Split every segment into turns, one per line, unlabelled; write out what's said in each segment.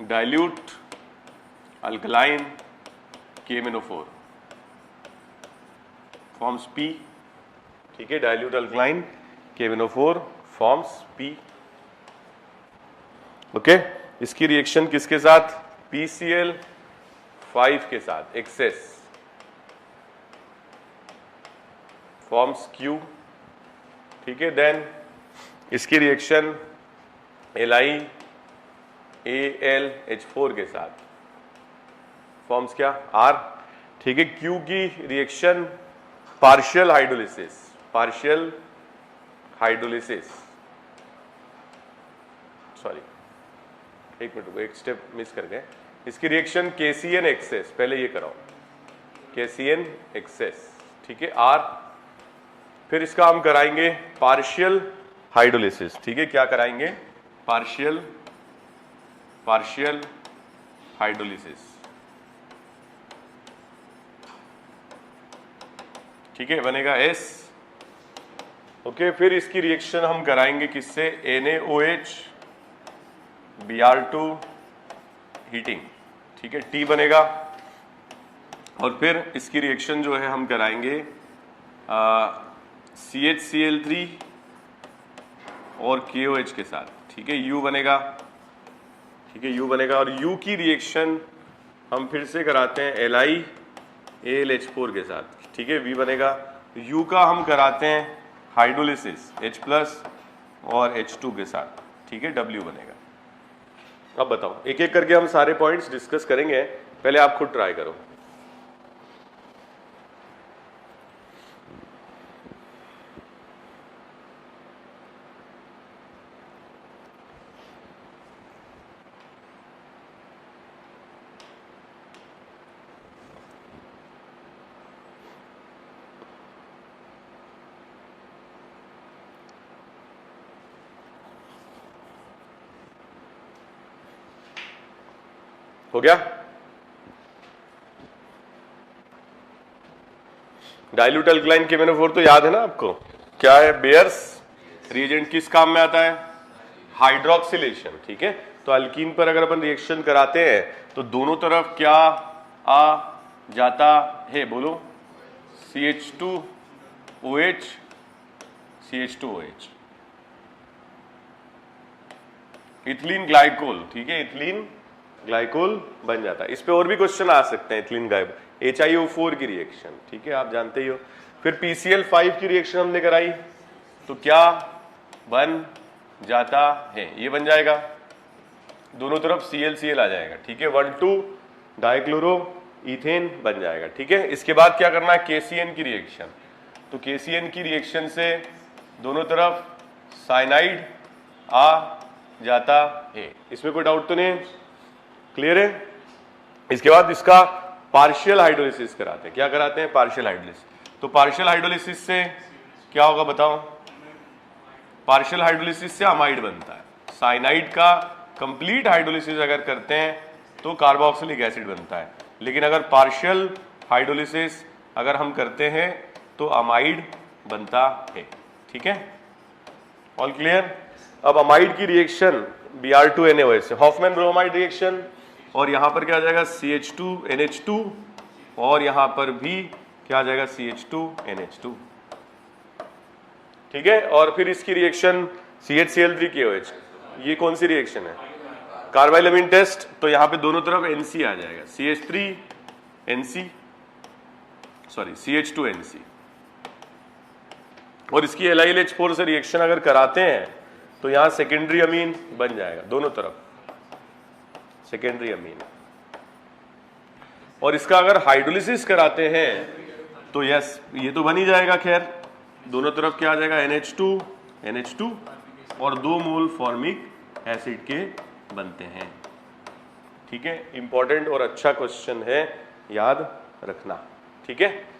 Dilute alkaline KMnO4 forms P, ठीक है, dilute alkaline KMnO4 forms P। Okay, इसकी reaction किसके साथ? PCl5 के साथ एक्सेस फॉर्म्स Q, ठीक है। देन इसकी रिएक्शन LiAlH4 के साथ फॉर्म्स क्या? R, ठीक है। Q की रिएक्शन पार्शियल हाइड्रोलिसिस सॉरी एक मिनट रुको, एक स्टेप मिस कर गए। इसकी रिएक्शन KCN एक्सेस, पहले ये कराओ, KCN एक्सेस, ठीक है, R। फिर इसका हम कराएंगे पार्शियल हाइड्रोलिसिस, ठीक है। क्या कराएंगे? पार्शियल हाइड्रोलिसिस, ठीक है, बनेगा S। ओके, फिर इसकी रिएक्शन हम कराएंगे किससे? NaOH Br2 हीटिंग, ठीक है, T बनेगा। और फिर इसकी रिएक्शन जो है हम कराएंगे CHCl3 और KOH के साथ, ठीक है, U बनेगा, ठीक है, U बनेगा। और U की रिएक्शन हम फिर से कराते हैं LiAlH4 के साथ, ठीक है, V बनेगा। U का हम कराते हैं हाइड्रोलिसिस H+ और H2 के साथ, ठीक है, W बनेगा। अब बताओ, एक एक करके हम सारे पॉइंट्स डिस्कस करेंगे, पहले आप खुद ट्राई करो। हो गया? डाइल्यूट अल्कलाइन KMnO4 तो याद है ना आपको, क्या है? बेयर्स रिएजेंट किस काम में आता है? हाइड्रोक्सिलेशन, ठीक है। तो अल्कीन पर अगर अपन रिएक्शन कराते हैं तो दोनों तरफ क्या आ जाता है? बोलो, CH2OH इथिलीन ग्लाइकोल, ठीक है, इथिलीन ग्लाइकोल बन जाता है। इस पे और भी क्वेश्चन आ सकते हैं। इथिलीन HiO4 की रिएक्शन, ठीक है, आप जानते ही हो। फिर PCl5 की रिएक्शन हमने कराई तो क्या बन जाता है? ये बन जाएगा, दोनों तरफ ClCl आ जाएगा, ठीक है, 1,2 डाइक्लोरो इथेन बन जाएगा, ठीक है। इसके बाद क्या करना है? KCN की रिएक्शन। तो KCN की रिएक्शन से दोनों तरफ साइनाइड आ जाता है। इसमें कोई डाउट तो नहीं है? क्लियर है? इसके बाद इसका पार्शियल हाइड्रोलिसिस कराते हैं। क्या कराते हैं? Partial hydrolysis. तो पार्शियल हाइड्रोलिसिस से क्या होगा बताओ? पार्शियल हाइड्रोलिसिस से अमाइड बनता है। साइनाइड का कंप्लीट हाइड्रोलिसिस अगर करते हैं तो कार्बोक्सिलिक एसिड बनता है, लेकिन अगर पार्शियल हाइड्रोलिसिस अगर हम करते हैं तो अमाइड बनता है, ठीक है। All clear? अब अमाइड की रिएक्शन Br2NaOH से हॉफमैन ब्रोमाइड रिएक्शन, और यहां पर क्या आ जाएगा? CH2NH2, और यहां पर भी क्या आ जाएगा? CH2NH2, ठीक है। और फिर इसकी रिएक्शन CHCl3KOH, ये कौन सी रिएक्शन है? कार्बाइलमिन टेस्ट। तो यहां पे दोनों तरफ NC आ जाएगा, CH2NC, और इसकी LiLH4 से रिएक्शन अगर कराते हैं तो यहां सेकेंडरी अमीन बन जाएगा, दोनों तरफ सेकेंडरी अमीन। और इसका अगर हाइड्रोलिसिस कराते हैं तो यस, ये तो बन ही जाएगा। खैर, दोनों तरफ क्या आ जाएगा? NH2 और 2 मोल फॉर्मिक एसिड के बनते हैं, ठीक है। इंपॉर्टेंट और अच्छा क्वेश्चन है, याद रखना, ठीक है।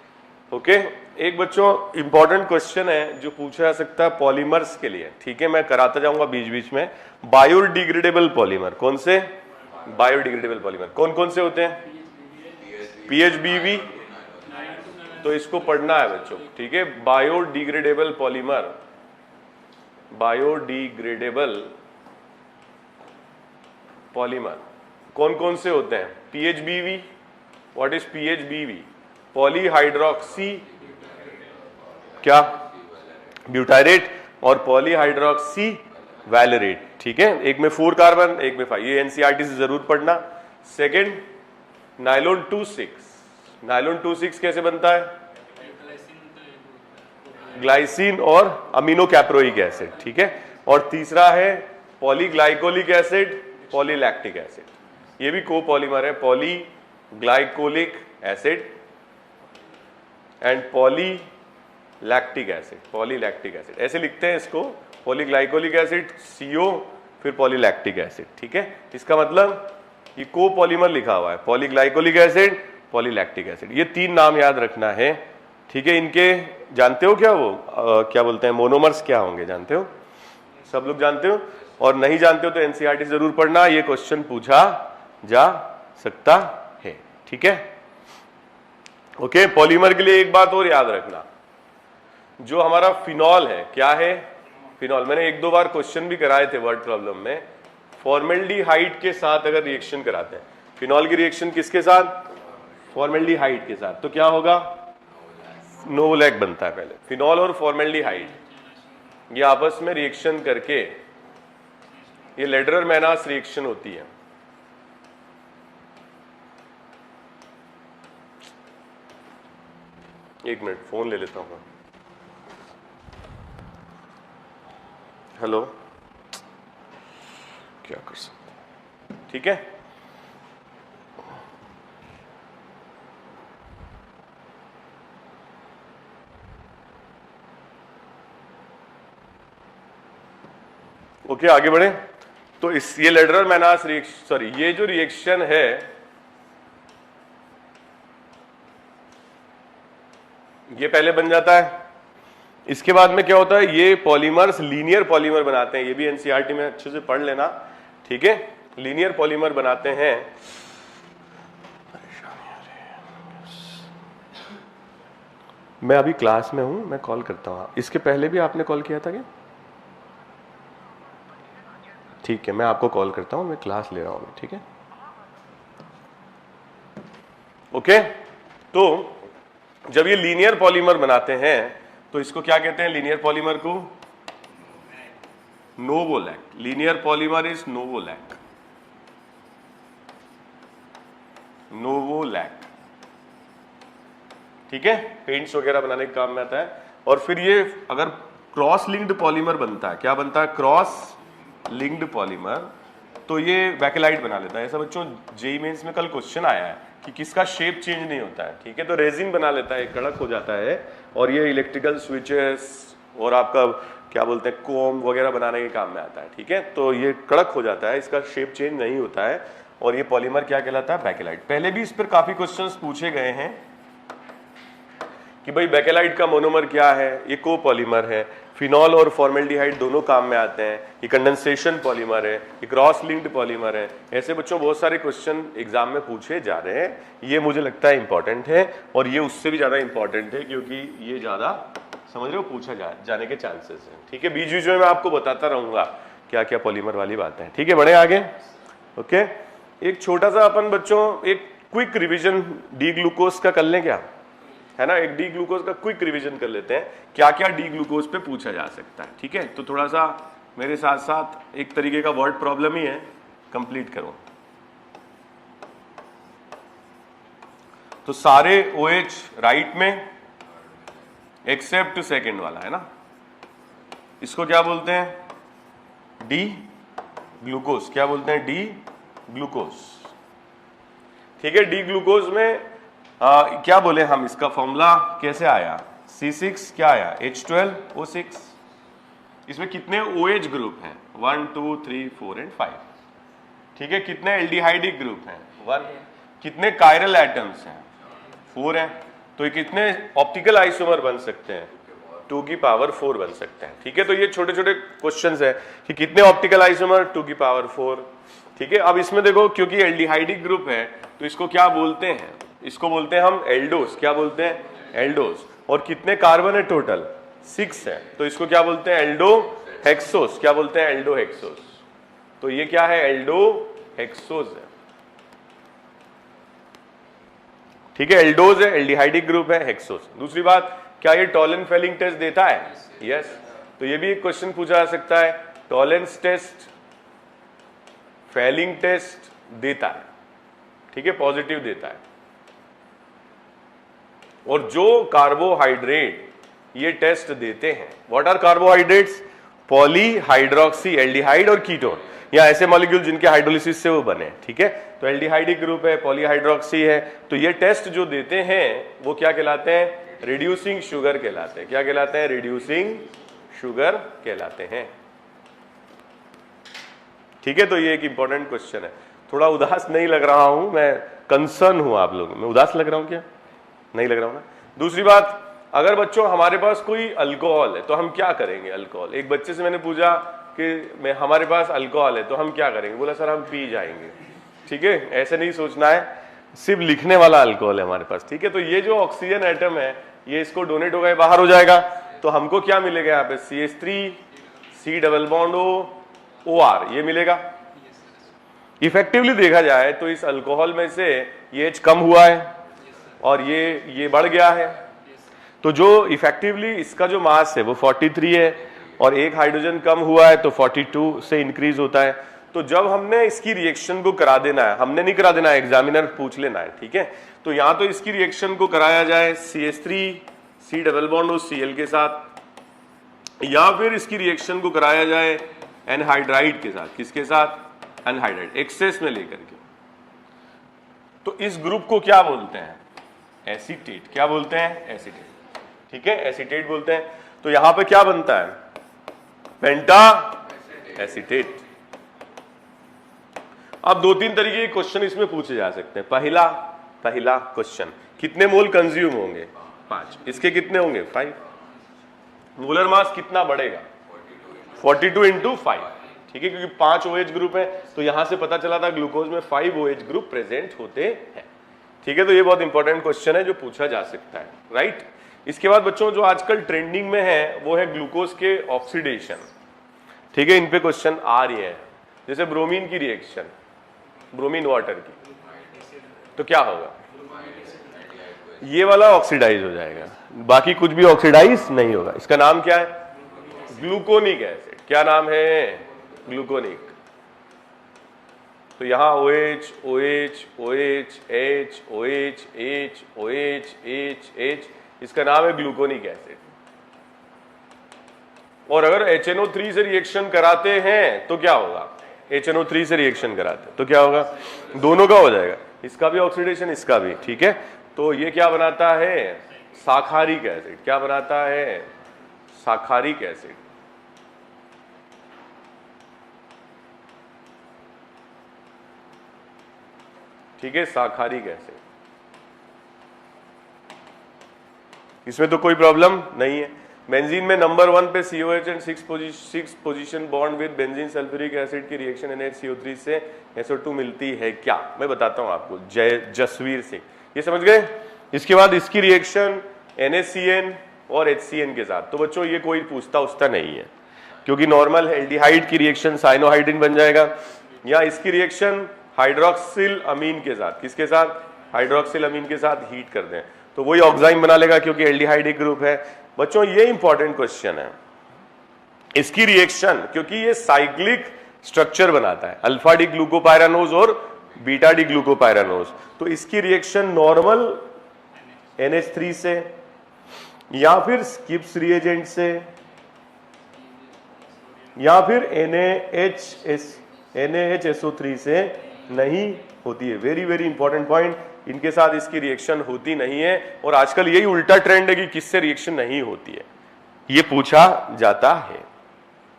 ओके, एक बच्चों इंपॉर्टेंट क्वेश्चन है जो पूछा जा सकता है पॉलीमर्स के लिए, ठीक है, मैं कराता जाऊंगा बीच बीच में। बायोडिग्रेडेबल पॉलीमर, कौन से? बायोडिग्रेडेबल पॉलीमर कौन कौन से होते हैं? PHBV, तो इसको पढ़ना है बच्चों, ठीक है। बायोडिग्रेडेबल पॉलीमर, बायोडिग्रेडेबल पॉलीमर, कौन कौन से होते हैं? PHBV, what is PHBV? Polyhydroxy क्या? ब्यूटाइरेट और पॉलीहाइड्रोक्सी वैलेरेट, ठीक है। एक में 4 कार्बन, एक में 5, ये एनसीईआरटी से जरूर पढ़ना। Second, nylon 26। नाइलॉन 26 कैसे बनता है? ग्लाइसिन और अमीनो कैप्रोइक एसिड, ठीक है। और तीसरा है पॉलीग्लाइकोलिक एसिड, पॉलीलैक्टिक एसिड। ये भी कोपॉलीमर है, polyglycolic acid and polylactic acid, polylactic acid ऐसे लिखते हैं इसको, पॉलीग्लाइकोलिक एसिड CO फिर पॉलीलैक्टिक एसिड, ठीक है। इसका मतलब ये कोपॉलीमर लिखा हुआ है, पॉलीग्लाइकोलिक एसिड, पॉलीलैक्टिक एसिड, ये 3 नाम याद रखना है, ठीक है। इनके जानते हो क्या वो क्या बोलते हैं, मोनोमर्स क्या होंगे, जानते हो? सब लोग जानते हो? और नहीं जानते हो तो एनसीईआरटी जरूर पढ़ना, ये क्वेश्चन पूछा जा सकता है, ठीक है। ओके, पॉलीमर के लिए एक बात और याद रखना, जो हमारा फिनॉल है, क्या है? फिनॉल, मैंने 1-2 बार क्वेश्चन भी कराए थे वर्ड प्रॉब्लम में। फॉर्मेल्डिहाइड के साथ अगर रिएक्शन कराते हैं, फिनॉल की रिएक्शन किसके साथ? फॉर्मेल्डिहाइड के साथ, तो क्या होगा? नोवोलैक बनता है पहले। फिनॉल और फॉर्मेल्डिहाइड ये आपस में रिएक्शन करके ये लेडरर-मैनास रिएक्शन होती है। एक मिनट, फोन ले लेता हूं। हेलो, क्या कर सकते, ठीक है। ओके, आगे बढ़े। तो इस ये लेडरर-मैनास रिएक्शन, सॉरी, ये जो रिएक्शन है ये पहले बन जाता है। इसके बाद में क्या होता है, ये पॉलीमर्स लीनियर पॉलीमर बनाते हैं, ये भी एनसीईआरटी में अच्छे से पढ़ लेना, ठीक है। लीनियर पॉलीमर बनाते हैं। मैं अभी क्लास में हूं, मैं कॉल करता हूं। इसके पहले भी आपने कॉल किया था क्या? ठीक है, मैं आपको कॉल करता हूं, मैं क्लास ले रहा हूं, ठीक है। ओके, तो जब ये लीनियर पॉलीमर बनाते हैं तो इसको क्या कहते हैं? लीनियर पॉलीमर को नोवोलैक। लीनियर पॉलीमर इज नोवोलैक, नोवोलैक, ठीक है। पेंट्स वगैरह बनाने के काम में आता है। और फिर ये अगर क्रॉस लिंक्ड पॉलीमर बनता है, क्या बनता है? क्रॉस लिंक्ड पॉलीमर, तो ये बैकेलाइट बना लेता है। ऐसा बच्चों जेईई मेंस में कल क्वेश्चन आया है कि किसका शेप चेंज नहीं होता है, ठीक है। तो रेजिन बना लेता है, कड़क हो जाता है, और ये इलेक्ट्रिकल स्विचेस और आपका क्या बोलते हैं कोम वगैरह बनाने के काम में आता है, ठीक है। तो ये कड़क हो जाता है, इसका शेप चेंज नहीं होता है, और ये पॉलीमर क्या कहलाता है? बैकेलाइट। पहले भी इस पर काफी क्वेश्चंस पूछे गए हैं कि भाई बैकेलाइट का मोनोमर क्या है? ये कोपॉलीमर है। फिनॉल और फॉर्मेल्डिहाइड दोनों काम में आते हैं। ये कंडेंसेशन पॉलीमर है, ये क्रॉस लिंक्ड पॉलीमर है। ऐसे बच्चों बहुत सारे क्वेश्चन एग्जाम में पूछे जा रहे हैं। ये मुझे लगता है इंपॉर्टेंट है, और ये उससे भी ज्यादा इंपॉर्टेंट है क्योंकि ये ज्यादा समझ रहे हो पूछा जाने के चांसेस हैं, ठीक है। बीच बीच में मैं आपको बताता रहूंगा क्या क्या पॉलीमर वाली बातें हैं, ठीक है। बढ़े आगे। ओके, एक छोटा सा अपन बच्चों एक क्विक रिविजन डी ग्लूकोज का कर लें क्या, है ना। एक डी ग्लूकोज का क्विक रिवीजन कर लेते हैं, क्या क्या डी ग्लूकोज पे पूछा जा सकता है, ठीक है। तो थोड़ा सा मेरे साथ साथ एक तरीके का वर्ड प्रॉब्लम ही है, कंप्लीट करो। तो सारे OH राइट में एक्सेप्ट सेकंड वाला, है ना। इसको क्या बोलते हैं? D glucose. क्या बोलते हैं? डी ग्लूकोज, ठीक है। डी ग्लूकोज में क्या बोले हम, इसका फॉर्मूला कैसे आया? C6 क्या आया? H12O6। इसमें कितने OH ग्रुप हैं? 1 2 3 4 एंड 5, ठीक है। कितने एल्डिहाइडिक ग्रुप हैं? 1। कितने कायरल एटम्स हैं? 4 हैं। तो ये कितने ऑप्टिकल आइसोमर बन सकते हैं? 2 की पावर 4 बन सकते हैं, ठीक है। तो ये छोटे छोटे क्वेश्चंस है कि कितने ऑप्टिकल आइसोमर? 2 की पावर 4, ठीक है। अब इसमें देखो, क्योंकि एल्डिहाइडिक ग्रुप है तो इसको क्या बोलते हैं? इसको बोलते हैं हम एल्डोस। क्या बोलते हैं? एल्डोस। और कितने कार्बन है टोटल? 6 है, तो इसको क्या बोलते हैं? Aldo hexose. क्या बोलते हैं? Aldo hexose. तो ये क्या है? एल्डो हेक्सोस है, ठीक है, एल्डोज है, एल्डिहाइडिक ग्रुप है, हेक्सोस। दूसरी बात, क्या ये टॉलन फेलिंग टेस्ट देता है? यस। तो ये भी एक क्वेश्चन पूछा जा सकता है, टॉलेंस टेस्ट फेलिंग टेस्ट देता है, ठीक है, पॉजिटिव देता है। और जो कार्बोहाइड्रेट ये टेस्ट देते हैं, what are carbohydrates? Polyhydroxy aldehyde और कीटोन, या ऐसे मॉलिक्यूल जिनके हाइड्रोलिसिस से वो बने, ठीक है। तो एल्डिहाइडिक ग्रुप है, पॉलीहाइड्रोक्सी है, तो ये टेस्ट जो देते हैं वो क्या कहलाते हैं? रिड्यूसिंग शुगर कहलाते हैं। क्या कहलाते हैं? रिड्यूसिंग शुगर कहलाते हैं, ठीक है। तो ये एक इंपॉर्टेंट क्वेश्चन है। थोड़ा उदास नहीं लग रहा हूं मैं, कंसर्न हूं आप लोग, मैं उदास लग रहा हूं क्या? नहीं लग रहा हूं ना। दूसरी बात, अगर बच्चों हमारे पास कोई अल्कोहल है तो हम क्या करेंगे? अल्कोहल, एक बच्चे से मैंने पूछा कि हमारे पास अल्कोहल है तो हम क्या करेंगे? बोला सर हम पी जाएंगे, ठीक है। ऐसे नहीं सोचना है, सिर्फ लिखने वाला अल्कोहल है हमारे पास, ठीक है। तो ये जो ऑक्सीजन एटम है ये इसको डोनेट हो गए, बाहर हो जाएगा, तो हमको क्या मिलेगा यहाँ पे? CH3 C double bond OR, ये मिलेगा। इफेक्टिवली देखा जाए तो इस अल्कोहल में से ये H कम हुआ है और ये बढ़ गया है, तो जो इफेक्टिवली इसका जो मास है वो 43 है और एक हाइड्रोजन कम हुआ है तो 42 से इंक्रीज होता है। तो जब हमने इसकी रिएक्शन को करा देना है, हमने नहीं करा देना है, एग्जामिनर पूछ लेना है, ठीक है। तो यहां तो इसकी रिएक्शन को कराया जाए CH3 C double bond Cl के साथ, या फिर इसकी रिएक्शन को कराया जाए एनहाइड्राइड के साथ। किसके साथ? एनहाइड्राइड, एक्सेस में लेकर के। तो इस ग्रुप को क्या बोलते हैं? एसीटेट। क्या बोलते हैं? एसीटेट, ठीक है, एसीटेट बोलते हैं। तो यहां पे क्या बनता है? पेंटा एसीटेट। अब 2-3 तरीके के क्वेश्चन इसमें पूछे जा सकते हैं। पहला क्वेश्चन, कितने मोल कंज्यूम होंगे? 5। इसके कितने होंगे? 5। मोलर मास कितना बढ़ेगा? 42 इंटू 5, ठीक है, क्योंकि 5 OH ग्रुप है तो यहां से पता चला था ग्लूकोज में 5 OH ग्रुप प्रेजेंट होते हैं, ठीक है। तो ये बहुत इंपॉर्टेंट क्वेश्चन है जो पूछा जा सकता है, राइट। इसके बाद बच्चों जो आजकल ट्रेंडिंग में है वो है ग्लूकोज के ऑक्सीडेशन, ठीक है। इन पे क्वेश्चन आ रही है, जैसे ब्रोमीन की रिएक्शन, ब्रोमीन वाटर की, तो क्या होगा? ये वाला ऑक्सीडाइज हो जाएगा, बाकी कुछ भी ऑक्सीडाइज नहीं होगा। इसका नाम क्या है? Gluconic acid. क्या नाम है? ग्लूकोनिक। तो यहां OH OH OH H OH H OH H H, इसका नाम है ग्लूकोनिक एसिड। और अगर HNO3 से रिएक्शन कराते हैं तो क्या होगा? HNO3 से रिएक्शन कराते हैं तो क्या होगा? दोनों का हो जाएगा, इसका भी ऑक्सीडेशन, इसका भी, ठीक है। तो ये क्या बनाता है? साखारिक एसिड। क्या बनाता है? साखारिक एसिड। ठीक है, साखारिक एसिड। इसमें तो कोई प्रॉब्लम नहीं है। बेंजीन में नंबर 1 पे COH and 6 position bond with benzene sulphuric acid की रिएक्शन NaCO3 से SO2 मिलती है क्या? मैं बताता हूं आपको, जसवीर सिंह, ये समझ गए। इसके बाद इसकी रिएक्शन NaCN और HCN के साथ, तो बच्चों ये कोई पूछता उछता नहीं है, क्योंकि नॉर्मल एल्डिहाइड की रिएक्शन साइनोहाइड्रिन बन जाएगा, या इसकी रिएक्शन हाइड्रोक्सिल अमीन के साथ, किसके साथ? हाइड्रोक्सिल अमीन के साथ हीट कर दें तो वही ऑक्साइम बना लेगा, क्योंकि एल्डिहाइडिक ग्रुप है। बच्चों ये इंपॉर्टेंट क्वेश्चन है, इसकी रिएक्शन, क्योंकि ये साइक्लिक स्ट्रक्चर बनाता है, अल्फा डी ग्लूकोपायरानोज और बीटा डी ग्लूकोपायरानोज, तो इसकी रिएक्शन नॉर्मल NH3 से या फिर स्किप्स रिएजेंट से या फिर NaHSO3 से नहीं होती है। वेरी वेरी इंपॉर्टेंट पॉइंट, इनके साथ इसकी रिएक्शन होती नहीं है। और आजकल यही उल्टा ट्रेंड है कि किससे रिएक्शन नहीं होती है, ये पूछा जाता है,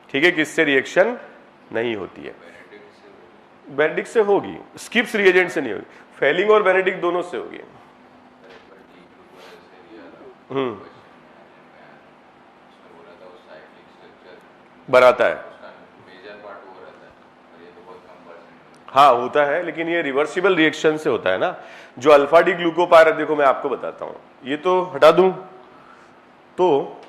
ठीक है, किससे रिएक्शन नहीं होती है? बेनेडिक्ट से होगी, स्किप्स रिएजेंट से नहीं होगी, फेलिंग और बेनेडिक्ट दोनों से होगी। बनाता है, हाँ होता है, लेकिन ये रिवर्सिबल रिएक्शन से होता है ना। जो अल्फा डी ग्लूकोपायरा, देखो मैं आपको बताता हूं, ये तो हटा दूं तो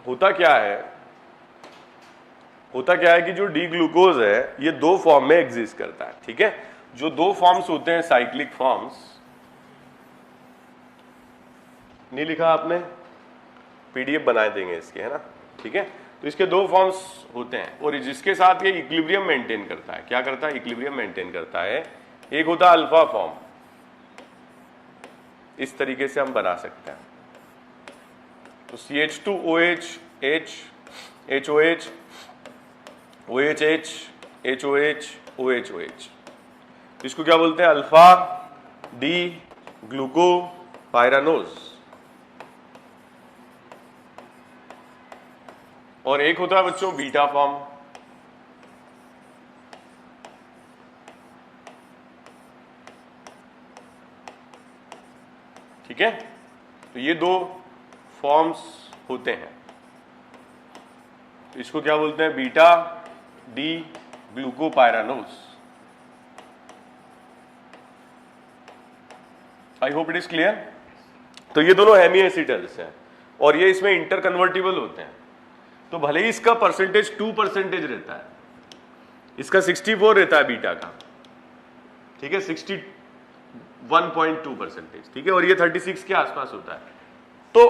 होता क्या है, कि जो डी ग्लूकोज है ये 2 फॉर्म में एग्जिस्ट करता है, ठीक है। जो दो फॉर्म्स होते हैं साइक्लिक फॉर्म्स, नहीं लिखा आपने, पीडीएफ बना देंगे इसके, है ना, ठीक है। तो इसके दो फॉर्म्स होते हैं और जिसके साथ ये इक्विलिब्रियम मेंटेन करता है, क्या करता है, इक्विलिब्रियम मेंटेन करता है। एक होता है अल्फा फॉर्म, इस तरीके से हम बना सकते हैं। तो CH2OH H HOH OHH HOH OHOH, इसको क्या बोलते हैं, अल्फा डी ग्लूकोपाइरानोज। और एक होता है बच्चों बीटा फॉर्म, ठीक है। तो ये दो फॉर्म्स होते हैं, तो इसको क्या बोलते हैं, beta D glucopyranose. I hope it is clear. तो ये दोनों हेमी एसिटल्स हैं और ये इसमें इंटर कन्वर्टिबल होते हैं। तो भले ही इसका परसेंटेज 2% रहता है, इसका 64 रहता है बीटा का, ठीक है, 61.2%, ठीक है, और ये 36 के आसपास होता है। तो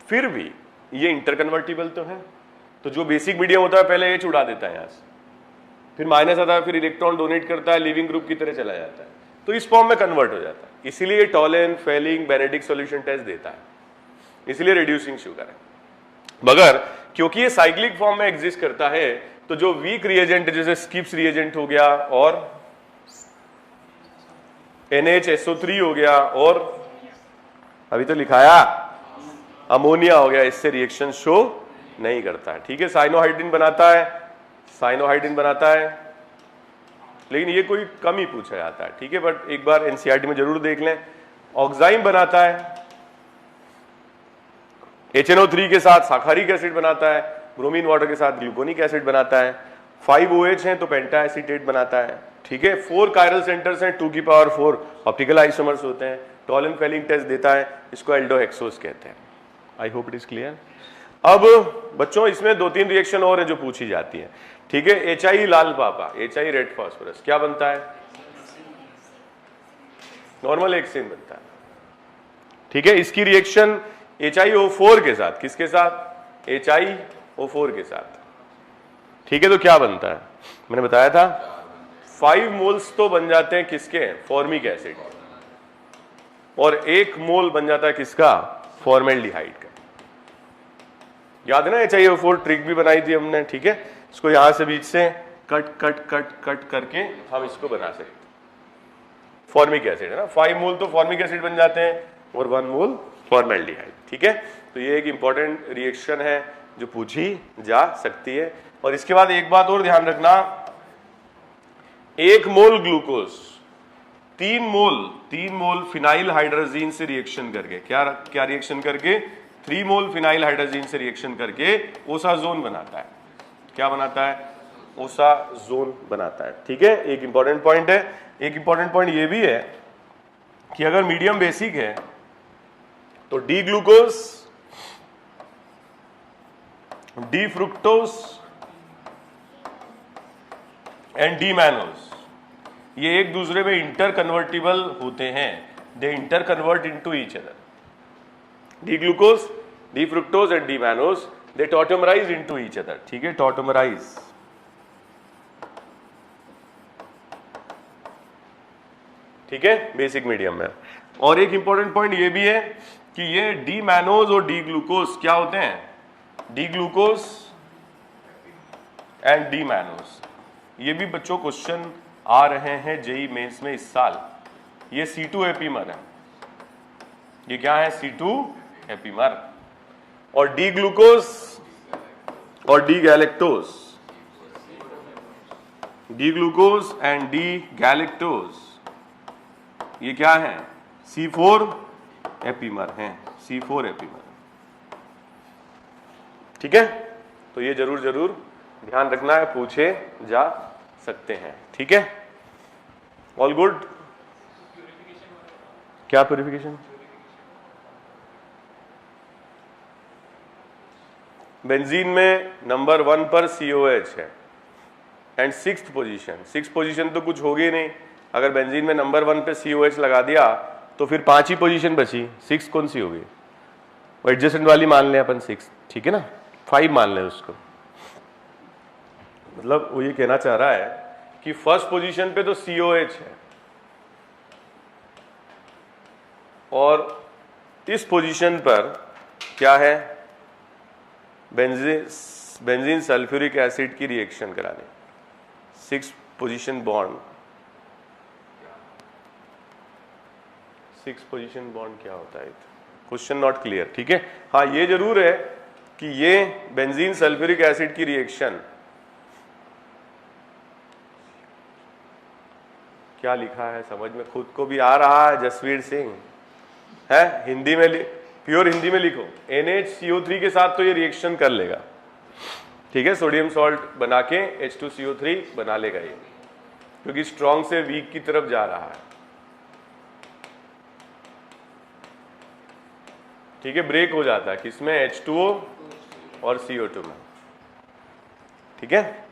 फिर भी ये इंटर कन्वर्टिबल तो है। तो जो बेसिक मीडियम होता है पहले H उड़ा देता है यहां से, फिर माइनस आता है, फिर इलेक्ट्रॉन डोनेट करता है, लिविंग ग्रुप की तरह चला जाता है, तो इस फॉर्म में कन्वर्ट हो जाता है। इसीलिए Tollens, Fehling, Benedict solution test देता है, इसीलिए रिड्यूसिंग शुगर है। मगर क्योंकि ये साइक्लिक फॉर्म में एग्जिस्ट करता है, तो जो वीक रिएजेंट जैसे स्किप्स रिएजेंट हो गया और NHSO3 हो गया और अभी तो लिखाया अमोनिया हो गया, इससे रिएक्शन शो नहीं करता है, ठीक है। साइनोहाइड्रिन बनाता है, साइनोहाइड्रिन बनाता है, लेकिन ये कोई कम ही पूछा जाता है, ठीक है, बट एक बार एनसीईआरटी में जरूर देख लें। ऑक्साइम बनाता है, HNO3 के साथ साखारिक एसिड बनाता है, ब्रोमीन वाटर के साथ ग्लूकोनिक एसिड बनाता है, 5 OH हैं तो पेंटा एसीटेट बनाता है, ठीक है। 4 कायरल सेंटर्स हैं, 2 की पावर 4 ऑप्टिकल आइसोमर्स होते हैं, टॉलन फेलिंग टेस्ट देता है, इसको एल्डोहेक्सोस कहते हैं। I hope it is clear. अब बच्चों इसमें 2-3 रिएक्शन और है जो पूछी जाती है, ठीक है। HI लाल पापा, HI रेड फास्फोरस, क्या बनता है, नॉर्मल हेक्सेन बनता है, ठीक है। इसकी रिएक्शन HiO4 के साथ, किसके साथ, HiO4 के साथ, ठीक है। तो क्या बनता है, मैंने बताया था 5 मोल्स तो बन जाते हैं किसके, फॉर्मिक एसिड, और 1 मोल बन जाता है किसका, फॉर्मेल्डिहाइड का। याद है ना, HiO4 ट्रिक भी बनाई थी हमने, ठीक है। इसको यहां से बीच से कट कट कट कट करके हम इसको बना सकते हैं, फॉर्मिक एसिड है ना, 5 मोल तो फॉर्मिक एसिड बन जाते हैं और 1 मोल फॉर्मेल्डिहाइड, ठीक है। तो ये एक इंपॉर्टेंट रिएक्शन है जो पूछी जा सकती है। और इसके बाद एक बात और ध्यान रखना, 1 मोल ग्लूकोज 3 मोल फिनाइल हाइड्रोजीन से रिएक्शन करके, क्या रिएक्शन करके, 3 मोल फिनाइल हाइड्रोजीन से रिएक्शन करके ओसाजोन बनाता है। क्या बनाता है, ओसाजोन बनाता है, ठीक है। एक इंपॉर्टेंट पॉइंट है। एक इंपॉर्टेंट पॉइंट ये भी है कि अगर मीडियम बेसिक है तो D glucose, D fructose and D mannose, ये एक दूसरे में इंटर कन्वर्टिबल होते हैं, they interconvert into each other. D glucose, D fructose and D mannose, they tautomerize into each other, ठीक है, टॉटोमराइज, ठीक है, बेसिक मीडियम में। और एक इंपॉर्टेंट पॉइंट ये भी है कि ये डी मैनोज और डी ग्लूकोज क्या होते हैं, D glucose and D mannose, ये भी बच्चों क्वेश्चन आ रहे हैं जेई मेंस में इस साल। ये C2 एपीमर है, ये क्या है, C2 एपीमर। और डी ग्लूकोज और D galactose, D glucose and D galactose, ये क्या है, C4 एपीमर हैं, C4 एपीमर, ठीक है। तो ये जरूर जरूर ध्यान रखना है, पूछे जा सकते हैं, ठीक है। All good. क्या प्यूरिफिकेशन, बेंजीन में नंबर 1 पर COH है एंड 6th पोजीशन तो कुछ होगी नहीं, अगर बेंजीन में नंबर 1 पे COH लगा दिया तो फिर 5 ही पोजीशन बची, 6 कौन सी होगी? वो एडजेसेंट वाली मान लें अपन 6, ठीक है ना, 5 मान लें उसको। मतलब वो ये कहना चाह रहा है कि फर्स्ट पोजीशन पे तो COH है और इस पोजीशन पर क्या है? बेंजीन सल्फ्यूरिक एसिड की रिएक्शन कराने, 6 पोजीशन बॉन्ड। 6 पोजीशन बॉन्ड क्या होता है? क्वेश्चन नॉट क्लियर, ठीक है। हाँ ये जरूर है कि ये बेंजीन सल्फ्यूरिक एसिड की रिएक्शन, क्या लिखा है समझ में खुद को भी आ रहा है जसवीर सिंह, है हिंदी में, प्योर हिंदी में लिखो। NHCO3 के साथ तो ये रिएक्शन कर लेगा, ठीक है, सोडियम सॉल्ट बना के H2CO3 बना लेगा ये, क्योंकि स्ट्रॉन्ग से वीक की तरफ जा रहा है, ठीक है। ब्रेक हो जाता है किसमें? H2O और CO2 में, ठीक है।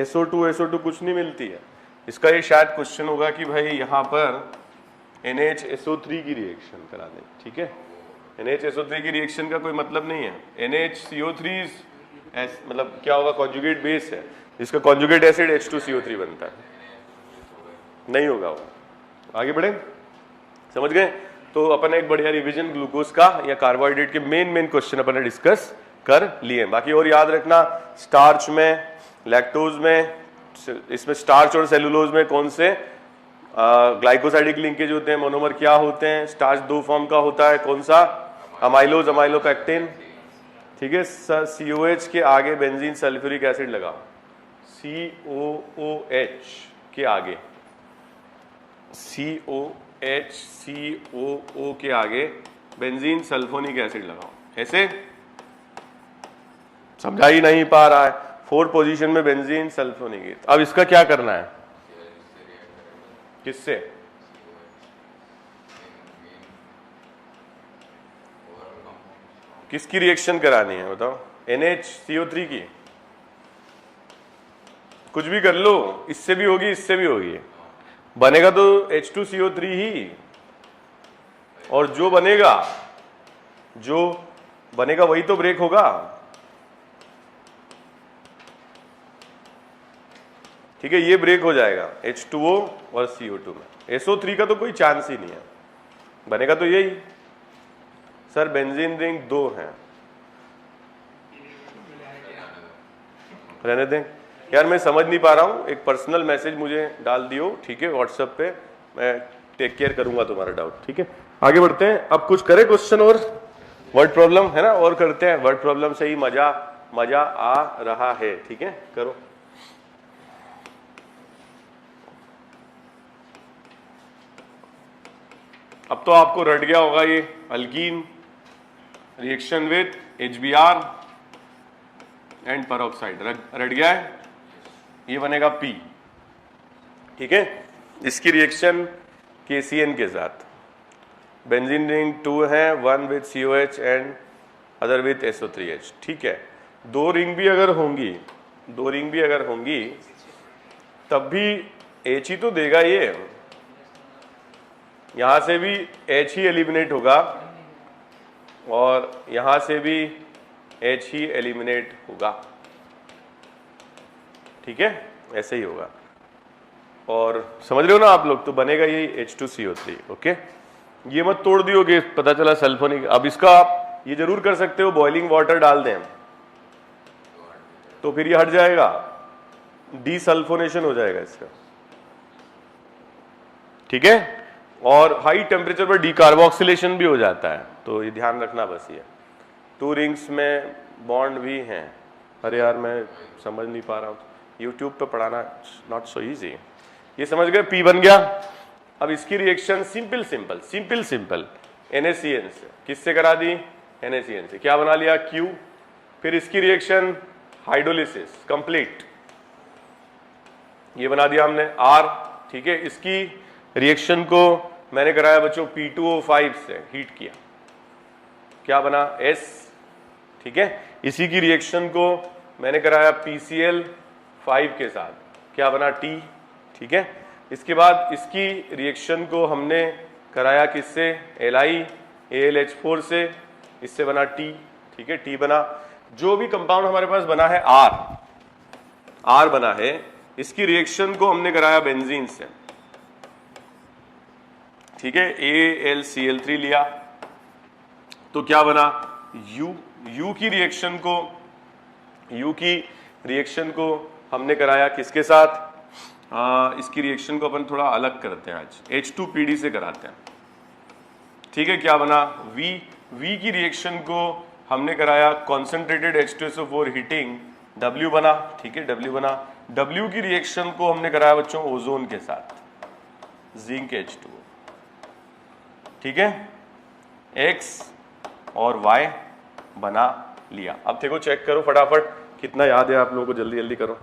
SO2 कुछ नहीं मिलती है। इसका ये शायद क्वेश्चन होगा कि भाई यहां पर NHSO3 की रिएक्शन करा दें, ठीक है। NHSO3 की रिएक्शन का कोई मतलब नहीं है। NHCO3 मतलब क्या होगा? कॉन्जुगेट बेस है, इसका कॉन्जुगेट एसिड H2CO3 बनता है, नहीं होगा वो। आगे बढ़े, समझ गए? तो अपन एक बढ़िया रिवीजन ग्लूकोज का या कार्बोहाइड्रेट के मेन क्वेश्चन अपन ने डिस्कस कर लिए। बाकी और याद रखना, स्टार्च में, लैक्टोज में, इसमें स्टार्च और सेलुलोज में कौन से ग्लाइकोसाइडिक लिंकेज होते हैं, मोनोमर क्या होते हैं, स्टार्च 2 फॉर्म का होता है, कौन सा? अमाइलोज, अमाइलोपेक्टिन, ठीक है। COH के आगे बेंजीन सल्फ्यूरिक एसिड लगाओ, COOH के आगे, COO के आगे बेंजीन सल्फोनिक एसिड लगाओ, ऐसे समझा ही नहीं पा रहा है। 4 पोजीशन में बेंजीन सल्फोनिक। अब इसका क्या करना है? किससे? किसकी रिएक्शन करानी है बताओ? NHCO3 की। कुछ भी कर लो, इससे भी होगी, इससे भी होगी, बनेगा तो H2CO3 ही, और जो बनेगा वही तो ब्रेक होगा, ठीक है। ये ब्रेक हो जाएगा H2O और CO2 में। SO3 का तो कोई चांस ही नहीं है, बनेगा तो यही। सर बेंजीन रिंग 2 है, रहने दें यार, मैं समझ नहीं पा रहा हूं। एक पर्सनल मैसेज मुझे डाल दियो, ठीक है, व्हाट्सएप पे, मैं टेक केयर करूंगा तुम्हारा डाउट, ठीक है। आगे बढ़ते हैं। अब कुछ करें क्वेश्चन और वर्ड प्रॉब्लम है ना, और करते हैं। वर्ड प्रॉब्लम से ही मजा आ रहा है, ठीक है, करो। अब तो आपको रट गया होगा ये alkyne reaction with HBr and peroxide, रट गया है। ये बनेगा P, ठीक है। इसकी रिएक्शन KCN के साथ, बेंजीन रिंग 2 है, 1 with COH and other with SO3H, ठीक है। 2 रिंग भी अगर होंगी तब भी H ही तो देगा ये, यहां से भी H ही एलिमिनेट होगा और यहां से भी H ही एलिमिनेट होगा, ठीक है, ऐसे ही होगा। और समझ रहे हो ना आप लोग? तो बनेगा यही H2CO3, ओके। ये मत तोड़ दियोगे, पता चला सल्फोनिक। अब इसका आप ये जरूर कर सकते हो, बॉइलिंग वाटर डाल दें तो फिर ये हट जाएगा, डीसल्फोनेशन हो जाएगा इसका, ठीक है। और हाई टेम्परेचर पर डीकार्बोक्सिलेशन भी हो जाता है, तो ये ध्यान रखना बस। ये 2 रिंग्स में बॉन्ड भी हैं। अरे यार मैं समझ नहीं पा रहा हूँ, यूट्यूब पे पढ़ाना नॉट सो इजी। ये समझ गए, P बन गया। अब इसकी रिएक्शन सिंपल NaCN से, किससे करा दी? NaCN से। क्या बना लिया? Q। फिर इसकी रिएक्शन हाइड्रोलिसिस कंप्लीट, ये बना दिया हमने R, ठीक है। इसकी रिएक्शन को मैंने कराया बच्चों P2O5 से, हीट किया, क्या बना? S, ठीक है। इसी की रिएक्शन को मैंने कराया PCl5 के साथ, क्या बना? T, ठीक है। इसके बाद इसकी रिएक्शन को हमने कराया किससे, LiAlH4 से, इससे बना T, ठीक है, T बना। जो भी कंपाउंड हमारे पास बना है R बना है, इसकी रिएक्शन को हमने कराया बेंजीन से, ठीक है, AlCl3 लिया तो क्या बना U की रिएक्शन को हमने कराया किसके साथ, इसकी रिएक्शन को अपन थोड़ा अलग करते हैं आज, H2PD से कराते हैं, ठीक है। क्या बना V की रिएक्शन को हमने कराया कॉन्सेंट्रेटेड H2SO4 हीटिंग, W बना, ठीक है, W बना। W की रिएक्शन को हमने कराया बच्चों ओजोन के साथ, जिंक H2O, ठीक है, X और Y बना लिया। अब देखो चेक करो फटाफट कितना याद है आप लोगों को, जल्दी जल्दी करो।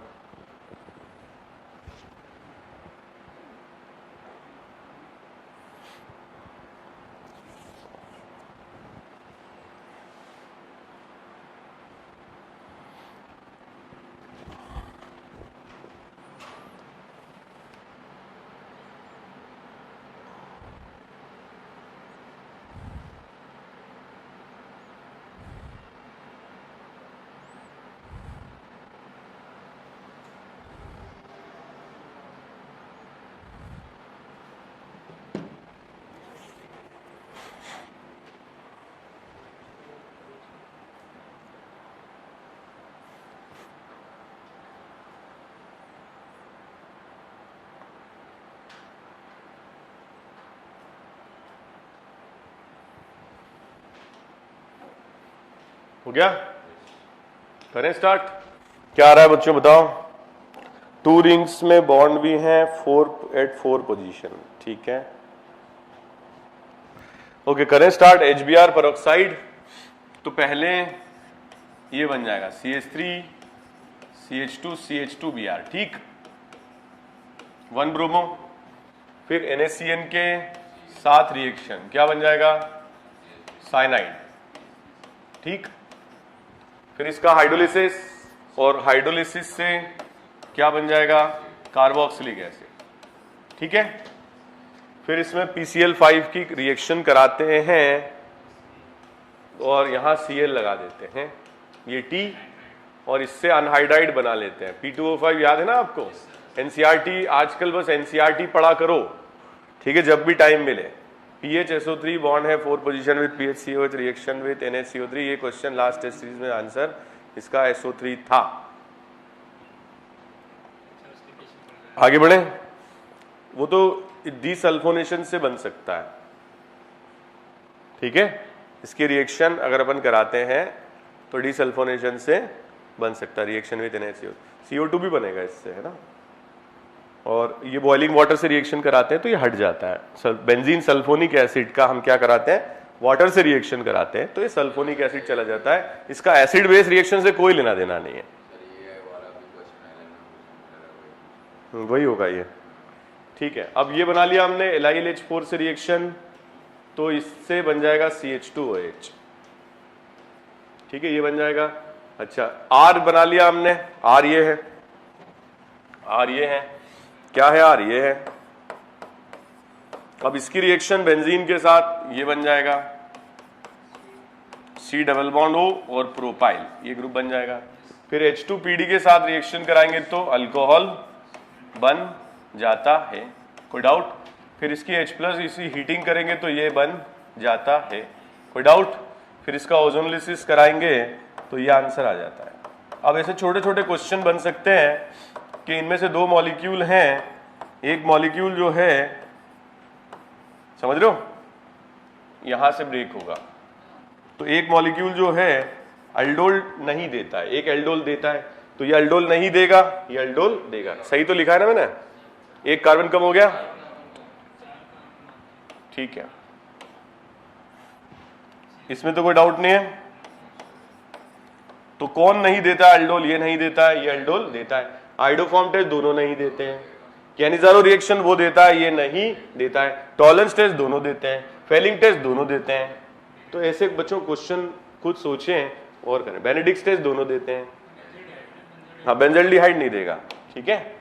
हो गया, करें स्टार्ट। क्या आ रहा है बच्चों बताओ। 2 रिंग्स में बॉन्ड भी हैं 4 पोजीशन, ठीक है। ओके, करें स्टार्ट। HBr पेरोक्साइड, तो पहले ये बन जाएगा CH3 CH2 CH2Br, ठीक, 1 ब्रोमो। फिर NaCN के साथ रिएक्शन क्या बन जाएगा, साइनाइड, ठीक। फिर इसका हाइड्रोलिसिस, और हाइड्रोलिसिस से क्या बन जाएगा, कार्बोक्सिलिक एसिड, ठीक है। फिर इसमें PCl5 की रिएक्शन कराते हैं और यहां Cl लगा देते हैं, ये T, और इससे अनहाइड्राइड बना लेते हैं P2O5, याद है ना आपको, NCERT आजकल बस NCERT पढ़ा करो, ठीक है, जब भी टाइम मिले। PHSO3 बॉन्ड है 4 position with PHCOH, reaction with NaCO3, ये क्वेश्चन लास्ट टेस्ट सीरीज में आंसर इसका SO3 था। आगे बढ़े, वो तो डीसल्फोनेशन से बन सकता है, ठीक है। इसकी रिएक्शन अगर अपन कराते हैं तो डीसल्फोनेशन से बन सकता है, रिएक्शन विद NaCO, CO2 भी बनेगा इससे, है ना। और ये बॉइलिंग वाटर से रिएक्शन कराते हैं तो ये हट जाता है। बेंजीन सल्फोनिक एसिड का हम क्या कराते हैं, वाटर से रिएक्शन कराते हैं तो ये सल्फोनिक एसिड चला जाता है, इसका एसिड बेस रिएक्शन से कोई लेना देना नहीं है, वही होगा ये, ठीक है। अब ये बना लिया हमने LiLH4 से रिएक्शन, तो इससे बन जाएगा CH2OH, ठीक है, ये बन जाएगा। अच्छा, R बना लिया हमने, R ये है, R ये है, क्या है R ये है। अब इसकी रिएक्शन बेंजीन के साथ ये बन जाएगा C डबल बॉन्ड O और प्रोपाइल, ये ग्रुप बन जाएगा। फिर H2PD के साथ रिएक्शन कराएंगे तो अल्कोहल बन जाता है, कोई डाउट। फिर इसकी H+ इसी हीटिंग करेंगे तो ये बन जाता है, कोई डाउट। फिर इसका ओजोनोलिसिस कराएंगे तो ये आंसर आ जाता है। अब ऐसे छोटे छोटे क्वेश्चन बन सकते हैं कि इनमें से 2 मॉलिक्यूल हैं, एक मॉलिक्यूल जो है, समझ रहे हो, यहां से ब्रेक होगा, तो एक मॉलिक्यूल जो है अल्डोल नहीं देता है, एक एल्डोल देता है, तो ये अल्डोल नहीं देगा, ये अल्डोल देगा। सही तो लिखा है ना मैंने, एक कार्बन कम हो गया, ठीक है, इसमें तो कोई डाउट नहीं है। तो कौन नहीं देता है अल्डोल, ये नहीं देता है, ये अल्डोल देता है। आइडोफॉर्म टेस्ट दोनों नहीं देते हैं, कैनिज़ारो रिएक्शन वो देता है, ये नहीं देता है। टॉलरेंस टेस्ट दोनों देते हैं, फेलिंग टेस्ट दोनों देते हैं। तो ऐसे बच्चों क्वेश्चन खुद सोचें और करें। बेनेडिक्ट टेस्ट दोनों देते हैं, हाँ, बेंजल्डिहाइड नहीं देगा, ठीक है।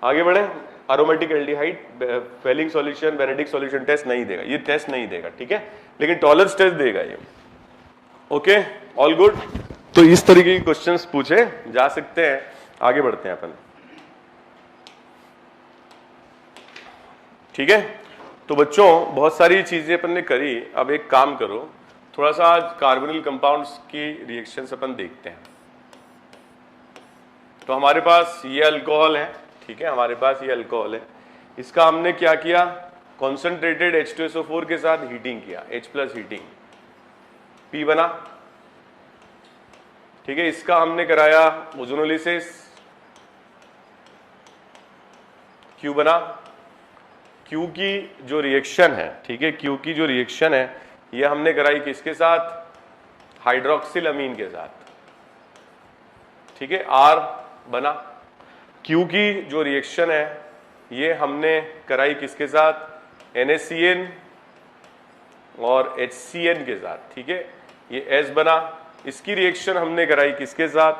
आगे बढ़े, aromatic aldehyde Fehling solution Benedict solution test नहीं देगा, ये टेस्ट नहीं देगा, ठीक है, लेकिन टॉलरेंस टेस्ट देगा ये। Okay, all good. तो इस तरीके के क्वेश्चंस पूछे जा सकते हैं। आगे बढ़ते हैं अपन, ठीक है। तो बच्चों बहुत सारी चीजें अपन ने करी, अब एक काम करो, थोड़ा सा आज कार्बोनिल कंपाउंड्स की रिएक्शंस अपन देखते हैं। तो हमारे पास ये अल्कोहल है, ठीक है, हमारे पास ये अल्कोहल है, इसका हमने क्या किया, कॉन्सेंट्रेटेड H2SO4 के साथ हीटिंग किया, H+ हीटिंग, P बना, ठीक है। इसका हमने कराया ओजोनोलिसिस, Q बना। Q की जो रिएक्शन है, ठीक है, Q की जो रिएक्शन है ये हमने कराई किसके साथ, हाइड्रोक्सिल अमीन के साथ, ठीक है, R बना। Q की जो रिएक्शन है ये हमने कराई किसके साथ, NaCN और HCN के साथ, ठीक है, ये S बना। इसकी रिएक्शन हमने कराई किसके साथ,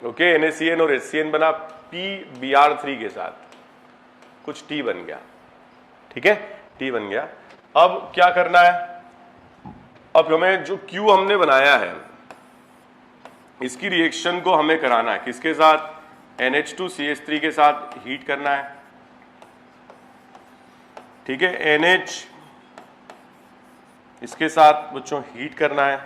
ओके, NaCN और HCN बना, PBr3 के साथ, कुछ T बन गया, ठीक है, T बन गया। अब क्या करना है, अब हमें जो Q हमने बनाया है इसकी रिएक्शन को हमें कराना है किसके साथ, NH2CH3 के साथ हीट करना है, ठीक है, NH इसके साथ बच्चों हीट करना है,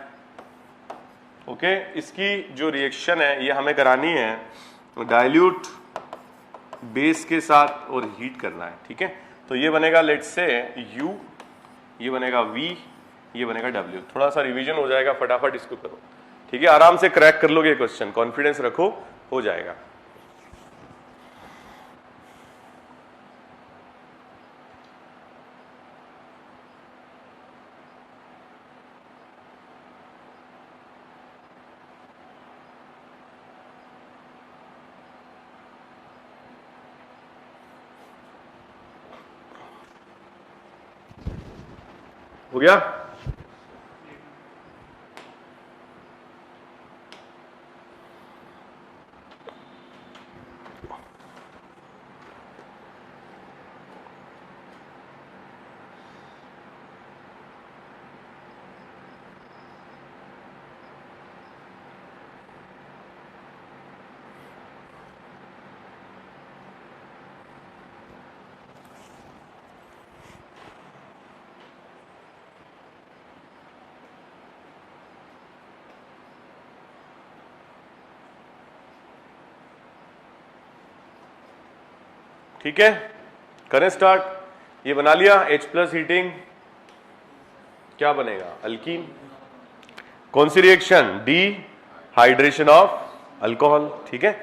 ओके। इसकी जो रिएक्शन है ये हमें करानी है डाइल्यूट बेस के साथ और हीट करना है, ठीक है। तो ये बनेगा लेट्स से U, ये बनेगा V, ये बनेगा W। थोड़ा सा रिवीजन हो जाएगा, फटाफट इसको करो, ठीक है, आराम से क्रैक कर लोगे क्वेश्चन, कॉन्फिडेंस रखो, हो जाएगा। हो गया, ठीक है, करें स्टार्ट। ये बना लिया H+ हीटिंग, क्या बनेगा, अल्कीन। कौन सी reaction, D hydration of alcohol, ठीक है।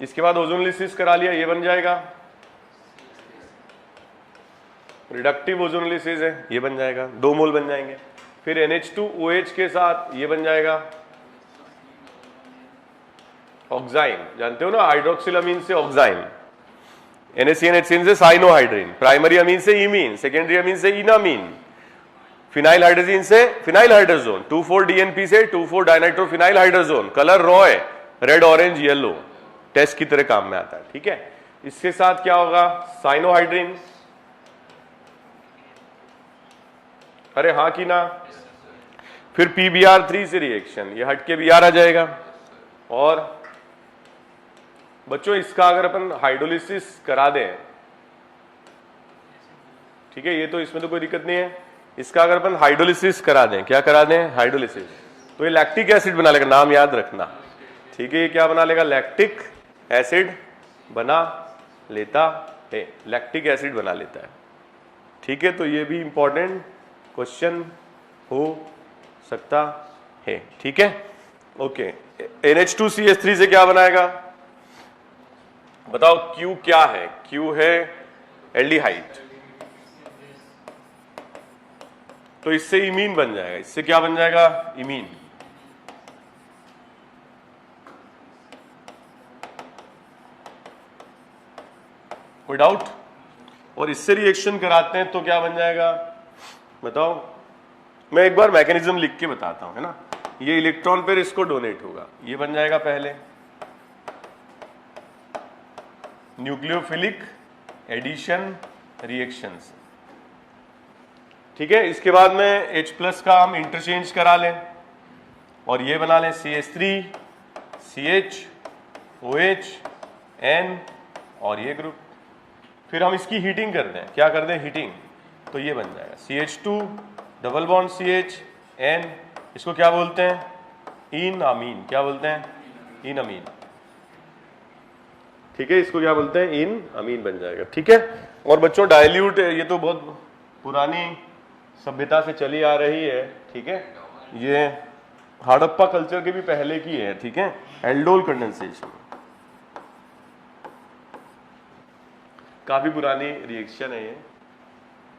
इसके बाद ओजोनोलिसिस करा लिया, ये बन जाएगा रिडक्टिव ओजोनोलिसिस है, ये बन जाएगा, 2 मोल बन जाएंगे। फिर NH2OH के साथ ये बन जाएगा ऑक्साइन, जानते हो ना, हाइड्रोक्सिल अमीन से ऑक्साइन, NaCN HCN से साइनोहाइड्रिन, प्राइमरी अमीन से इमीन, सेकेंडरी अमीन से इनामीन, फिनाइल हाइड्रोजीन से फिनाइल हाइड्रोजोन, 2,4-DNP से 2,4-डाइनाइट्रोफिनाइल हाइड्रोजोन, कलर रॉ है, रेड ऑरेंज येलो, टेस्ट की तरह काम में आता है, ठीक है। इसके साथ क्या होगा, साइनोहाइड्रिन, अरे हाँ कि ना, फिर PBr3 से रिएक्शन, ये हट के Br आ जाएगा। और बच्चों इसका अगर अपन हाइड्रोलिसिस करा दें, ठीक है, ये तो इसमें तो कोई दिक्कत नहीं है, इसका अगर अपन हाइड्रोलिसिस करा दें, क्या करा दें, हाइड्रोलिसिस, तो ये लैक्टिक एसिड बना लेगा, नाम याद रखना, ठीक है, ये क्या बना लेगा, लैक्टिक एसिड बना लेता है, लैक्टिक एसिड बना लेता है, ठीक है। तो ये भी इंपॉर्टेंट क्वेश्चन हो सकता है, ठीक है, ओके। NH2CH3 से क्या बनाएगा, बताओ, Q क्या है, Q है एल्डिहाइड, तो इससे इमीन बन जाएगा, इससे क्या बन जाएगा, इमीन, कोई डाउट। और इससे रिएक्शन कराते हैं तो क्या बन जाएगा, बताओ, मैं एक बार मैकेनिज्म लिख के बताता हूं, है ना। ये इलेक्ट्रॉन पेयर इसको डोनेट होगा, ये बन जाएगा पहले, न्यूक्लियोफिलिक एडिशन रिएक्शंस। ठीक है, इसके बाद में H+ का हम इंटरचेंज करा लें और ये बना लें CH3 CH OH N और ये ग्रुप। फिर हम इसकी हीटिंग कर दें, क्या कर दें, हीटिंग, तो ये बन जाएगा CH2 double bond CH N, इसको क्या बोलते हैं, इन अमीन, क्या बोलते हैं, इन अमीन। ठीक है, इसको क्या बोलते हैं, इन अमीन बन जाएगा। ठीक है, और बच्चों डाइल्यूट, ये तो बहुत पुरानी सभ्यता से चली आ रही है। ठीक है, ये हड़प्पा कल्चर के भी पहले की है। ठीक है, एल्डोल कंडेंसेशन काफी पुरानी रिएक्शन है, ये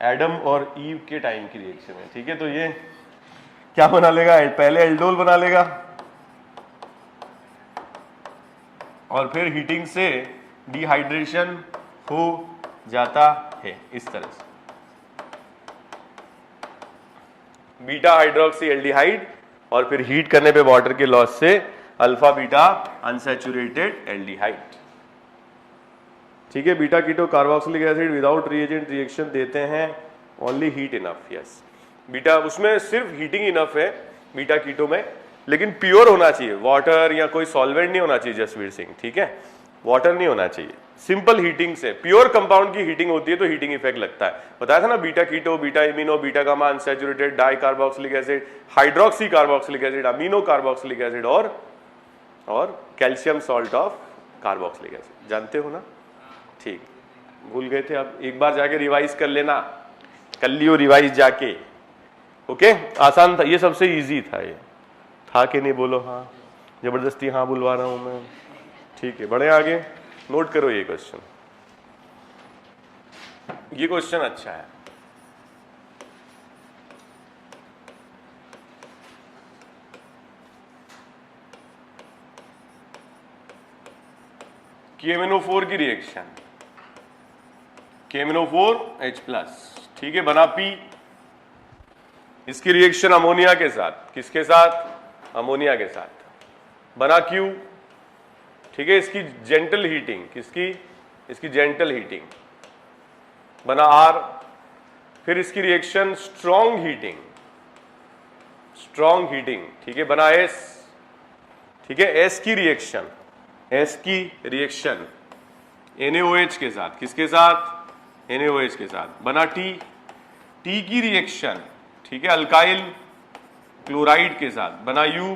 एडम और ईव के टाइम की रिएक्शन है। ठीक है, तो ये क्या बना लेगा, पहले एल्डोल बना लेगा और फिर हीटिंग से डिहाइड्रेशन हो जाता है इस तरह से, बीटा हाइड्रोक्सी एल्डिहाइड, और फिर हीट करने पे वाटर के लॉस से अल्फा बीटा अनसैचुरेटेड एल्डिहाइड। ठीक है, beta keto carboxylic acid without reagent reaction देते हैं, only heat enough. Yes, beta उसमें सिर्फ हीटिंग इनफ है बीटा कीटो में, लेकिन प्योर होना चाहिए, वाटर या कोई सॉल्वेंट नहीं होना चाहिए जसवीर सिंह। ठीक है, वाटर नहीं होना चाहिए, सिंपल हीटिंग से, प्योर कंपाउंड की हीटिंग होती है तो हीटिंग इफेक्ट लगता है। बताया था ना, beta keto, beta imino, beta gamma unsaturated dicarboxylic acid, hydroxy carboxylic acid, amino carboxylic acid और calcium salt of carboxylic acid, जानते हो ना। ठीक, भूल गए थे, अब एक बार जाके रिवाइज कर लेना, कर लियो रिवाइज जाके। ओके, आसान था, ये सबसे इजी था। ये था कि नहीं, बोलो हाँ, जबरदस्ती हाँ बुलवा रहा हूं मैं। ठीक है, बढ़े आगे, नोट करो ये क्वेश्चन, ये क्वेश्चन अच्छा है। KMnO4 की रिएक्शन, KMnO4 H+, ठीक है, बना P, इसकी रिएक्शन अमोनिया के साथ, किसके साथ, अमोनिया के साथ, बना Q। ठीक है, इसकी जेंटल हीटिंग, किसकी, इसकी जेंटल हीटिंग, बना R। फिर इसकी reaction strong heating, strong heating, ठीक है, बना S। ठीक है, S की रिएक्शन, S की रिएक्शन NaOH के साथ, किसके साथ, NaOH के साथ, बना T। T की रिएक्शन, ठीक है, अल्काइल क्लोराइड के साथ, बना U।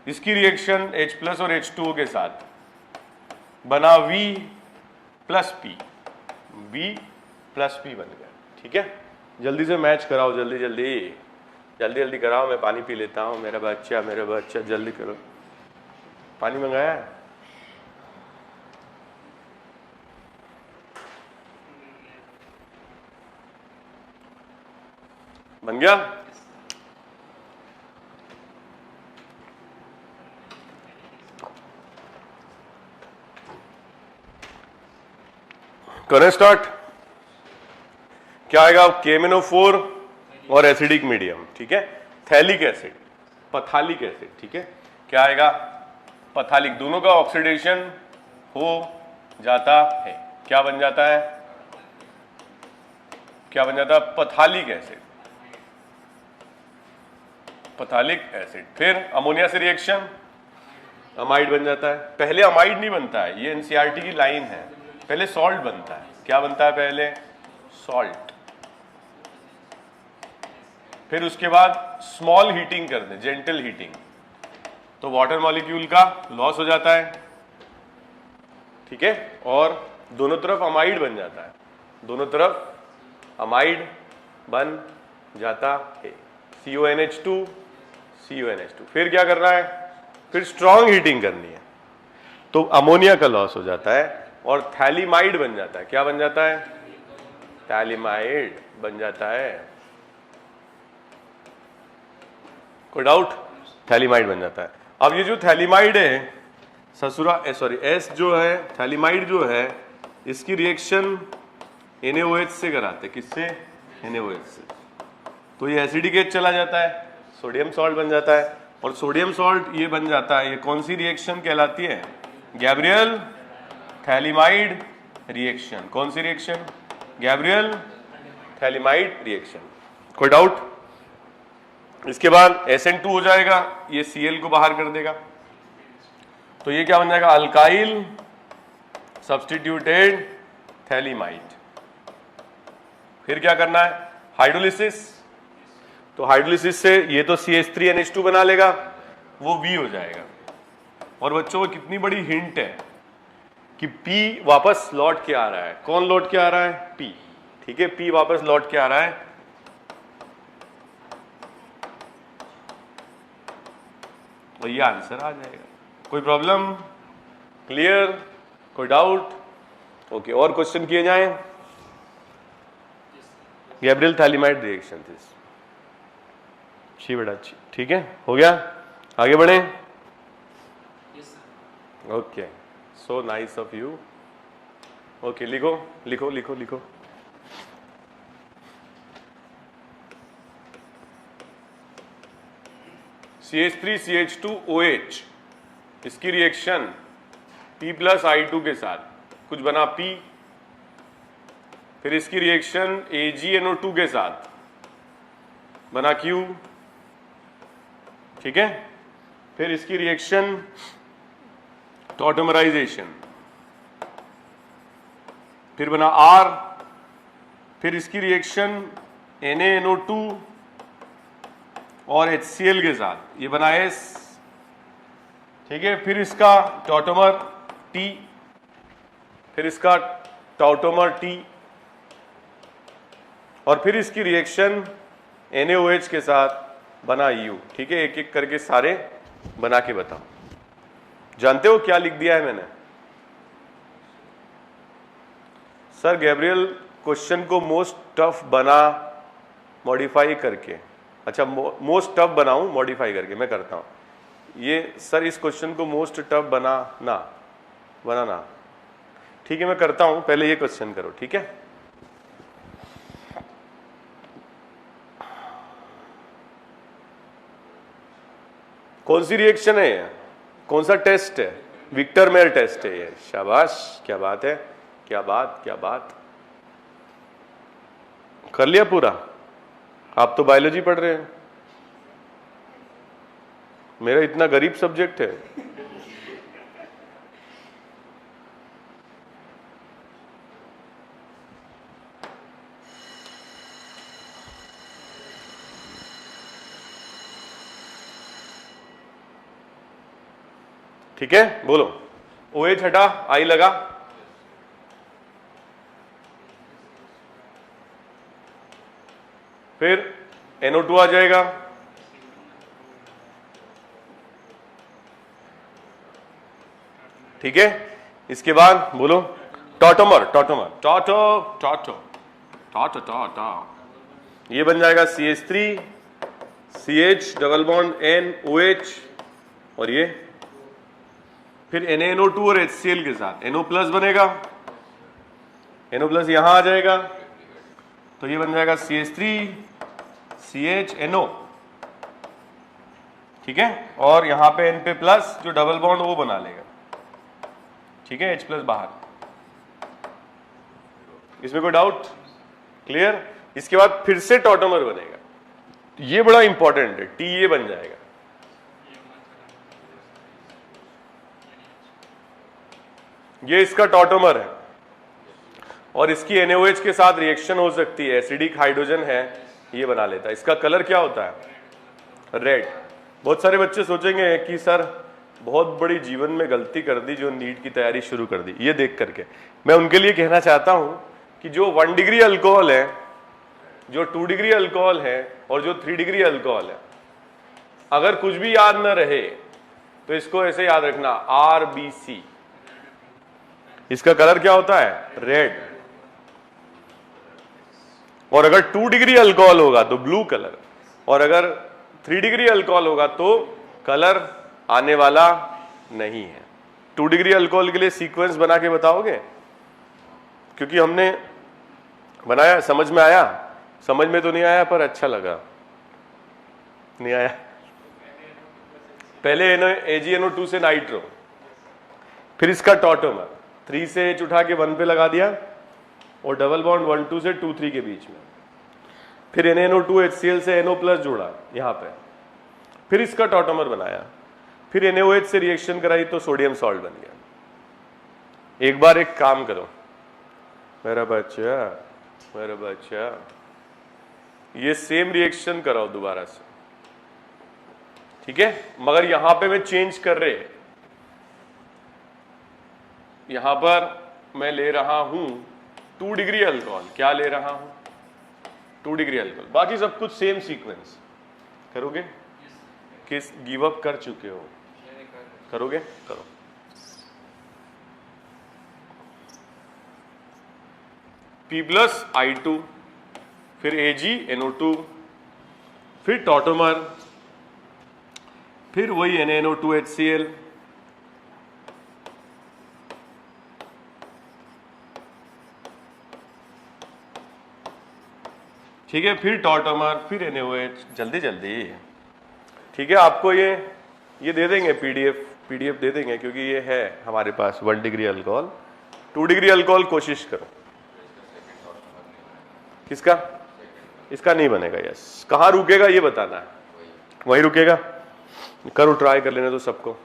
इसकी रिएक्शन H+ और H2O के साथ, बना V plus P, V plus P बन गया। ठीक है, जल्दी से मैच कराओ, जल्दी जल्दी जल्दी जल्दी कराओ, मैं पानी पी लेता हूँ, मेरा बच्चा जल्दी करो, पानी मंगाया है? बन गया? करें स्टार्ट। क्या आएगा, KMnO4 और एसिडिक मीडियम। ठीक है, थैलिक एसिड, पथालिक एसिड। ठीक है, क्या आएगा, पथालिक, दोनों का ऑक्सीडेशन हो जाता है, क्या बन जाता है, क्या बन जाता है, पथालिक एसिड, पथालिक एसिड। फिर अमोनिया से रिएक्शन, अमाइड बन जाता है। पहले अमाइड नहीं बनता है, ये एनसीईआरटी की लाइन है, पहले सॉल्ट बनता है। क्या बनता है पहले, सॉल्ट। फिर उसके बाद स्मॉल हीटिंग कर दे, जेंटल हीटिंग, तो वाटर मॉलिक्यूल का लॉस हो जाता है। ठीक है, और दोनों तरफ अमाइड बन जाता है, दोनों तरफ अमाइड बन जाता है, CONH2 CONH2। फिर क्या करना है, फिर स्ट्रॉन्ग हीटिंग करनी है, तो अमोनिया का लॉस हो जाता है और थैलिमाइड बन जाता है। क्या बन जाता है, थैलिमाइड बन जाता है। कोई डाउट, थैलिमाइड बन जाता है। अब ये जो थैलिमाइड है एस जो है, थैलिमाइड जो है, इसकी रिएक्शन NaOH से कराते, किससे, NaOH से, तो ये एसिडिक एच चला जाता है, सोडियम सॉल्ट बन जाता है, और सोडियम सॉल्ट ये बन जाता है, ये कौन सी रिएक्शन कहलाती है, गैब्रियल थैलिमाइड रिएक्शन। कौन सी रिएक्शन? Gabriel phthalimide reaction. कोई डाउट? इसके बाद SN2 हो जाएगा, ये Cl को बाहर कर देगा, तो ये क्या बन जाएगा? Alkyl substituted phthalimide. फिर क्या करना है? हाइड्रोलिसिस। तो हाइड्रोलिसिस से ये तो CH3NH2 बना लेगा, वो V हो जाएगा। और बच्चों कितनी बड़ी हिंट है कि P वापस लौट के आ रहा है। कौन लौट के आ रहा है? P। ठीक है, P वापस लौट के आ रहा है, और ये आंसर आ जाएगा। कोई प्रॉब्लम? क्लियर? कोई डाउट? ओके, और क्वेश्चन किए जाएं। Gabriel phthalimide reaction this. अच्छी बेटा अच्छी, ठीक है, हो गया। आगे बढ़े। Okay, so nice of you. Okay, लिखो लिखो लिखो लिखो। CH3CH2OH, इसकी रिएक्शन P+I2 के साथ कुछ बना P, फिर इसकी रिएक्शन AgNO2 के साथ बना Q, ठीक है। फिर इसकी रिएक्शन टॉटोमराइजेशन, फिर बना R, फिर इसकी रिएक्शन NaNO2 और HCl के साथ, ये बना S, ठीक है। फिर इसका टॉटोमर T, फिर इसका टॉटोमर T, और फिर इसकी रिएक्शन NaOH के साथ बना U, ठीक है। एक एक करके सारे बना के बताओ। जानते हो क्या लिख दिया है मैंने? सर गैब्रियल क्वेश्चन को मोस्ट टफ बना मॉडिफाई करके। अच्छा, मोस्ट टफ बनाऊं मॉडिफाई करके? मैं करता हूं ये सर, इस क्वेश्चन को मोस्ट टफ बनाना, ठीक है, मैं करता हूं। पहले ये क्वेश्चन करो, ठीक है। कौन सी रिएक्शन है ये? कौन सा टेस्ट है? विक्टर मेयर टेस्ट है ये। शाबाश, क्या बात है, क्या बात, क्या बात। कर लिया पूरा? आप तो बायोलॉजी पढ़ रहे हैं, मेरा इतना गरीब सब्जेक्ट है। ठीक है, बोलो। OH हटा, I लगा, फिर NO2 आ जाएगा, ठीक है। इसके बाद बोलो टॉटोमर, टॉटोमर, टॉटो टॉटो टॉटो टॉटो, ये बन जाएगा CH3 CH double bond NOH, और ये फिर NaNO2 और HCl के साथ NO+ बनेगा, NO+ यहां आ जाएगा, तो ये बन जाएगा CH3 CHNO, ठीक है। और यहां पे N पे प्लस जो डबल बॉन्ड वो बना लेगा, ठीक है, H+ बाहर। इसमें कोई डाउट? क्लियर? इसके बाद फिर से टॉटोमर बनेगा, ये बड़ा इंपॉर्टेंट है, TA बन जाएगा, ये इसका टॉटोमर है, और इसकी NaOH के साथ रिएक्शन हो सकती है, एसिडिक हाइड्रोजन है, ये बना लेता है। इसका कलर क्या होता है? रेड। बहुत सारे बच्चे सोचेंगे कि सर बहुत बड़ी जीवन में गलती कर दी जो नीट की तैयारी शुरू कर दी। ये देख करके मैं उनके लिए कहना चाहता हूं कि जो 1 डिग्री अल्कोहल है, जो 2 डिग्री अल्कोहल है, और जो 3 डिग्री अल्कोहल है, अगर कुछ भी याद न रहे तो इसको ऐसे याद रखना, RBC। इसका कलर क्या होता है? रेड। और अगर 2 डिग्री अल्कोहल होगा तो ब्लू कलर, और अगर 3 डिग्री अल्कोहल होगा तो कलर आने वाला नहीं है। 2 डिग्री अल्कोहल के लिए सीक्वेंस बना के बताओगे? क्योंकि हमने बनाया, समझ में आया? समझ में तो नहीं आया पर अच्छा लगा, नहीं आया? पहले AgNO2 से नाइट्रो, फिर इसका टॉटोमर, 3 से H उठा के 1 पे लगा दिया और डबल बॉन्ड 1 2 से 2 3 के बीच में, फिर NaNO2 HCl से NO प्लस जोड़ा यहाँ पे, फिर इसका टॉटोमर बनाया, फिर NaOH से रिएक्शन कराई तो सोडियम सॉल्ट बन गया। एक बार एक काम करो मेरा बच्चा, ये सेम रिएक्शन कराओ दोबारा से, ठीक है, मगर यहां पे मैं चेंज कर रहे, यहां पर मैं ले रहा हूं 2 डिग्री अल्कोहल। क्या ले रहा हूं? 2 डिग्री अल्कोहल। बाकी सब कुछ सेम सीक्वेंस। करोगे? किस गिव अप कर चुके हो? करोगे? करो। P+I2, फिर AgNO2, फिर टॉटोमर, फिर वही NaNO2 HCl, ठीक है, फिर टॉटोमर, फिर NaOH। जल्दी जल्दी, ठीक है। आपको ये दे देंगे पीडीएफ दे देंगे, क्योंकि ये है हमारे पास 1 डिग्री अल्कोहल, 2 डिग्री अल्कोहल कोशिश करो। किसका? इसका नहीं बनेगा। यस, कहाँ रुकेगा ये बताना है, वहीं रुकेगा। करो, ट्राई कर लेने दो सबको।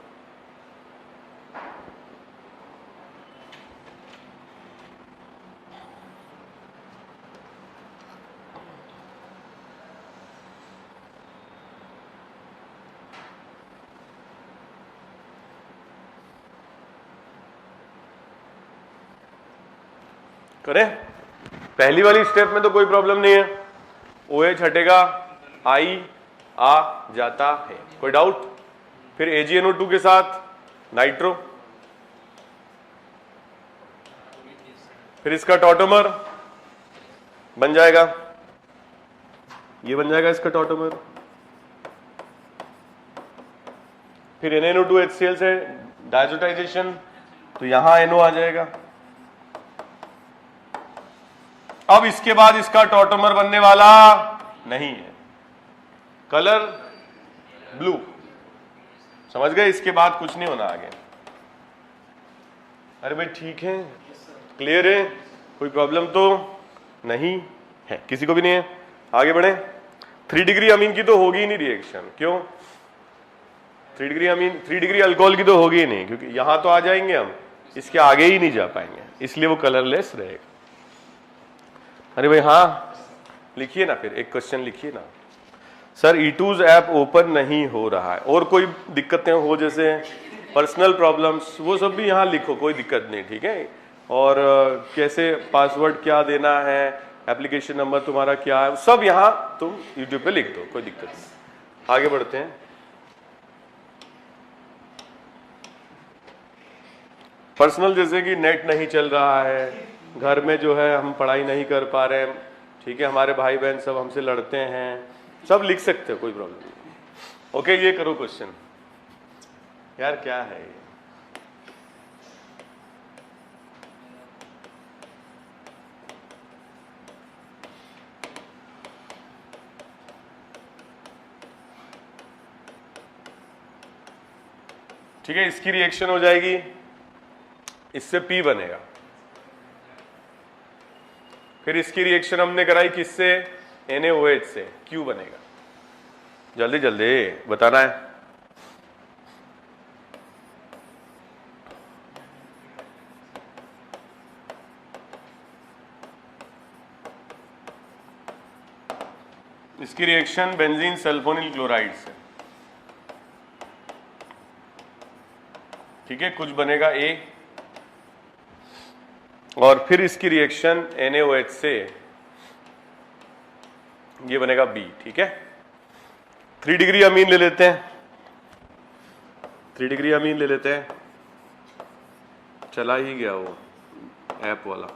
करें? पहली वाली स्टेप में तो कोई प्रॉब्लम नहीं है, OH हटेगा, I आ जाता है। कोई डाउट? फिर AgNO2 के साथ नाइट्रो, फिर इसका टॉटोमर बन जाएगा, ये बन जाएगा इसका टॉटोमर, फिर NaNO2 HCl से डायजोटाइजेशन, तो यहां NO आ जाएगा। अब इसके बाद इसका टॉटोमर बनने वाला नहीं है, कलर ब्लू। समझ गए? इसके बाद कुछ नहीं होना आगे। अरे भाई ठीक है, क्लियर है, कोई प्रॉब्लम तो नहीं है, किसी को भी नहीं है। आगे बढ़े। 3 डिग्री अमीन की तो होगी ही नहीं रिएक्शन। क्यों? 3 डिग्री अल्कोहल की तो होगी ही नहीं, क्योंकि यहां तो आ जाएंगे हम, इसके आगे ही नहीं जा पाएंगे, इसलिए वो कलरलेस रहेगा। अरे भाई हाँ, लिखिए ना, फिर एक क्वेश्चन लिखिए ना। सर E2's ऐप ओपन नहीं हो रहा है, और कोई दिक्कतें हो जैसे पर्सनल प्रॉब्लम्स, वो सब भी यहाँ लिखो, कोई दिक्कत नहीं, ठीक है। और कैसे पासवर्ड क्या देना है, एप्लीकेशन नंबर तुम्हारा क्या है, सब यहाँ तुम यूट्यूब पे लिख दो, कोई दिक्कत नहीं। आगे बढ़ते हैं। पर्सनल जैसे कि नेट नहीं चल रहा है, घर में जो है हम पढ़ाई नहीं कर पा रहे हैं, ठीक है, हमारे भाई बहन सब हमसे लड़ते हैं, सब लिख सकते हो, कोई प्रॉब्लम नहीं। ओके, ये करो क्वेश्चन। यार क्या है ये? ठीक है, इसकी रिएक्शन हो जाएगी, इससे P बनेगा। फिर इसकी रिएक्शन हमने कराई किससे? NaOH से, Q बनेगा। जल्दी जल्दी बताना है। इसकी रिएक्शन बेंजीन सल्फोनिल क्लोराइड से, ठीक है, कुछ बनेगा A, और फिर इसकी रिएक्शन NaOH से ये बनेगा B, ठीक है। 3 डिग्री अमीन ले लेते हैं, 3 डिग्री अमीन ले लेते हैं। चला ही गया वो ऐप वाला।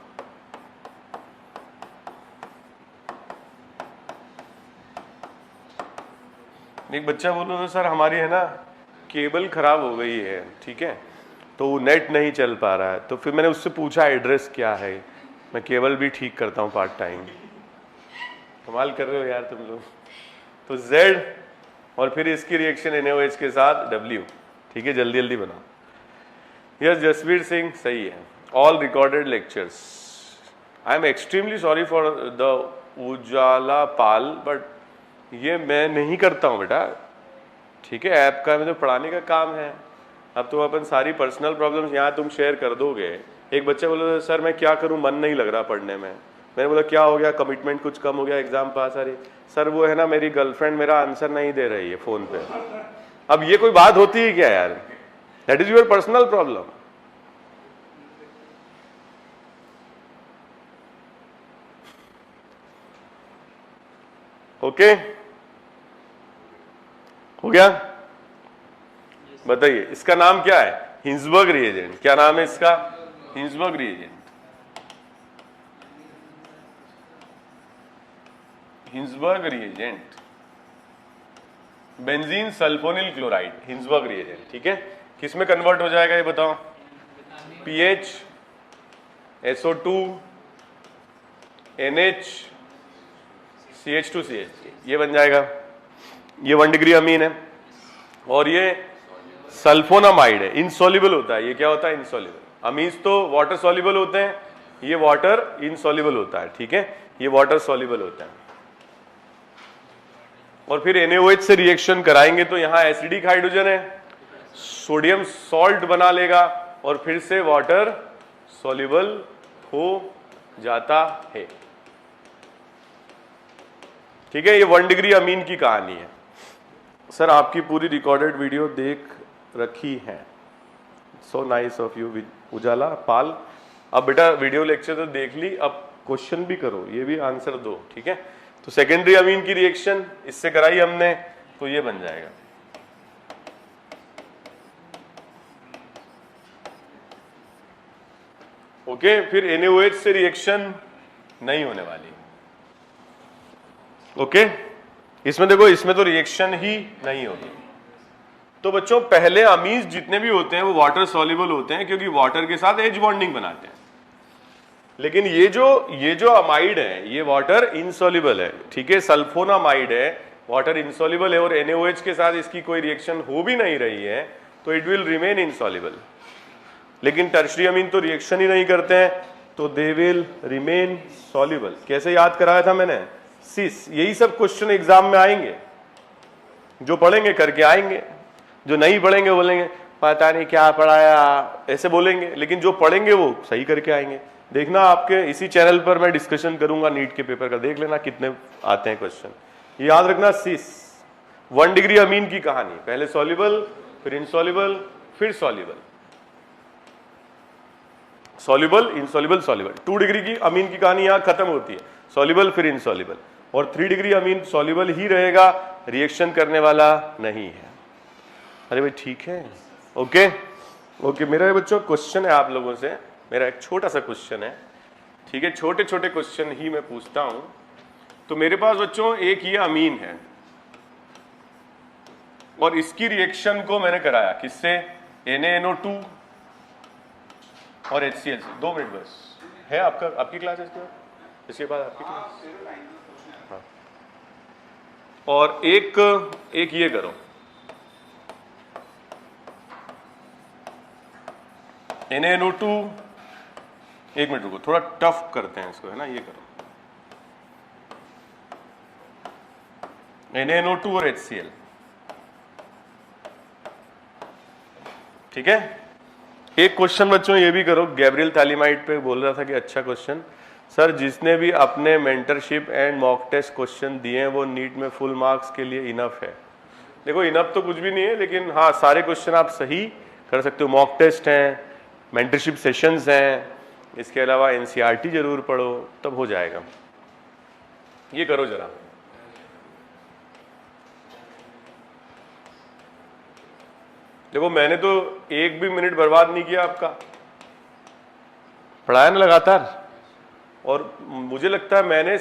एक बच्चा बोल रहा था सर हमारी है ना केबल खराब हो गई है, ठीक है, तो नेट नहीं चल पा रहा है। तो फिर मैंने उससे पूछा एड्रेस क्या है, मैं केबल भी ठीक करता हूँ पार्ट टाइम। कमाल कर रहे हो यार तुम लोग। तो Z और फिर इसकी रिएक्शन NaOH के साथ W, ठीक है, जल्दी जल्दी बनाओ। यस जसवीर सिंह, सही है। all recorded lectures. I am extremely sorry for the Ujala Pal, but ये मैं नहीं करता हूँ बेटा, ठीक है। ऐप का मुझे पढ़ाने का काम है। अब तो अपन सारी पर्सनल प्रॉब्लम्स यहाँ तुम शेयर कर दोगे। एक बच्चा बोला सर मैं क्या करूँ, मन नहीं लग रहा पढ़ने में। मैंने बोला क्या हो गया, कमिटमेंट कुछ कम हो गया, एग्जाम पास आ रही। सर वो है ना मेरी गर्लफ्रेंड मेरा आंसर नहीं दे रही है फोन पे। अब ये कोई बात होती है क्या यार? That is your personal problem. Okay हो गया? बताइए इसका नाम क्या है? Hinsberg reagent. क्या नाम है इसका? Hinsberg reagent. Hinsberg reagent, benzene sulphonyl chloride, Hinsberg reagent, ठीक है। किस में कन्वर्ट हो जाएगा ये बताओ? पीएच, SO2, NH, CH2CH3, ये बन जाएगा। ये 1 डिग्री अमीन है और ये सल्फोनामाइड है, इनसॉल्युबल होता है। ये क्या होता है? इनसॉल्युबल। अमीन्स तो वाटर सॉल्युबल होते हैं, ये वाटर इनसॉल्युबल होता है, ठीक है। ये वाटर सॉल्युबल होता है। और फिर NaOH से रिएक्शन कराएंगे तो यहां एसिडिक हाइड्रोजन है, सोडियम सॉल्ट बना लेगा और फिर से वाटर सॉल्युबल हो जाता है, ठीक है। ये 1 डिग्री अमीन की कहानी है। सर आपकी पूरी रिकॉर्डेड वीडियो देख रखी है, सो नाइस ऑफ यू उजाला पाल। अब बेटा वीडियो लेक्चर तो देख ली, अब क्वेश्चन भी करो, ये भी आंसर दो, ठीक है। तो सेकेंडरी अमीन की रिएक्शन इससे कराई हमने, तो ये बन जाएगा। ओके, फिर NaOH से रिएक्शन नहीं होने वाली। ओके, इसमें देखो, इसमें तो रिएक्शन ही नहीं होगी। तो बच्चों पहले अमीन्स जितने भी होते हैं वो वाटर सॉल्युबल होते हैं, क्योंकि वाटर के साथ एज बॉन्डिंग बनाते हैं। लेकिन ये जो अमाइड है ये वाटर इनसॉल्युबल है, ठीक है। सल्फोनामाइड है, वाटर इनसॉल्युबल है, और NaOH के साथ इसकी कोई रिएक्शन हो भी नहीं रही है तो इट विल रिमेन इनसॉल्युबल। लेकिन टर्शरी अमीन तो रिएक्शन ही नहीं करते हैं, तो दे विल रिमेन सॉल्युबल। कैसे याद कराया था मैंने? सिस। यही सब क्वेश्चन एग्जाम में आएंगे, जो पढ़ेंगे करके आएंगे, जो नहीं पढ़ेंगे बोलेंगे पता नहीं क्या पढ़ाया, ऐसे बोलेंगे। लेकिन जो पढ़ेंगे वो सही करके आएंगे। देखना आपके इसी चैनल पर मैं डिस्कशन करूंगा नीट के पेपर का, देख लेना कितने आते हैं क्वेश्चन। याद रखना सिस 1 डिग्री अमीन की कहानी, पहले सॉल्युबल, फिर इनसॉल्युबल, फिर soluble, soluble, insoluble, soluble. 2 degree की अमीन की कहानी यहां खत्म होती है, सॉल्युबल फिर इनसॉल्युबल। और 3 डिग्री अमीन सॉल्युबल ही रहेगा, रिएक्शन करने वाला नहीं है। अरे भाई ठीक है, ओके ओके। मेरा बच्चों क्वेश्चन है आप लोगों से, मेरा एक छोटा सा क्वेश्चन है, ठीक है। छोटे छोटे क्वेश्चन ही मैं पूछता हूं। तो मेरे पास बच्चों एक ये अमीन है और इसकी रिएक्शन को मैंने कराया किससे? NaNO2 और HCl से। 2 मिनट बस है आपका, आपकी क्लास है इसके बाद आपकी क्लास, हाँ। और एक ये करो, NaNO2, 1 मिनट रुको, थोड़ा टफ करते हैं इसको, है ना। ये करो NaNO2 और HCl, ठीक है। एक क्वेश्चन बच्चों ये भी करो, गैब्रियल थैलीमाइड पे बोल रहा था कि अच्छा क्वेश्चन सर, जिसने भी अपने mentorship and mock test question दिए हैं वो नीट में फुल मार्क्स के लिए इनफ है। देखो इनफ तो कुछ भी नहीं है, लेकिन हाँ सारे क्वेश्चन आप सही कर सकते हो। मॉक टेस्ट हैं, मेंटरशिप सेशंस हैं, इसके अलावा NCERT जरूर पढ़ो, तब हो जाएगा। ये करो जरा, देखो मैंने तो एक भी मिनट बर्बाद नहीं किया आपका, पढ़ाया ना लगातार। और मुझे लगता है मैंने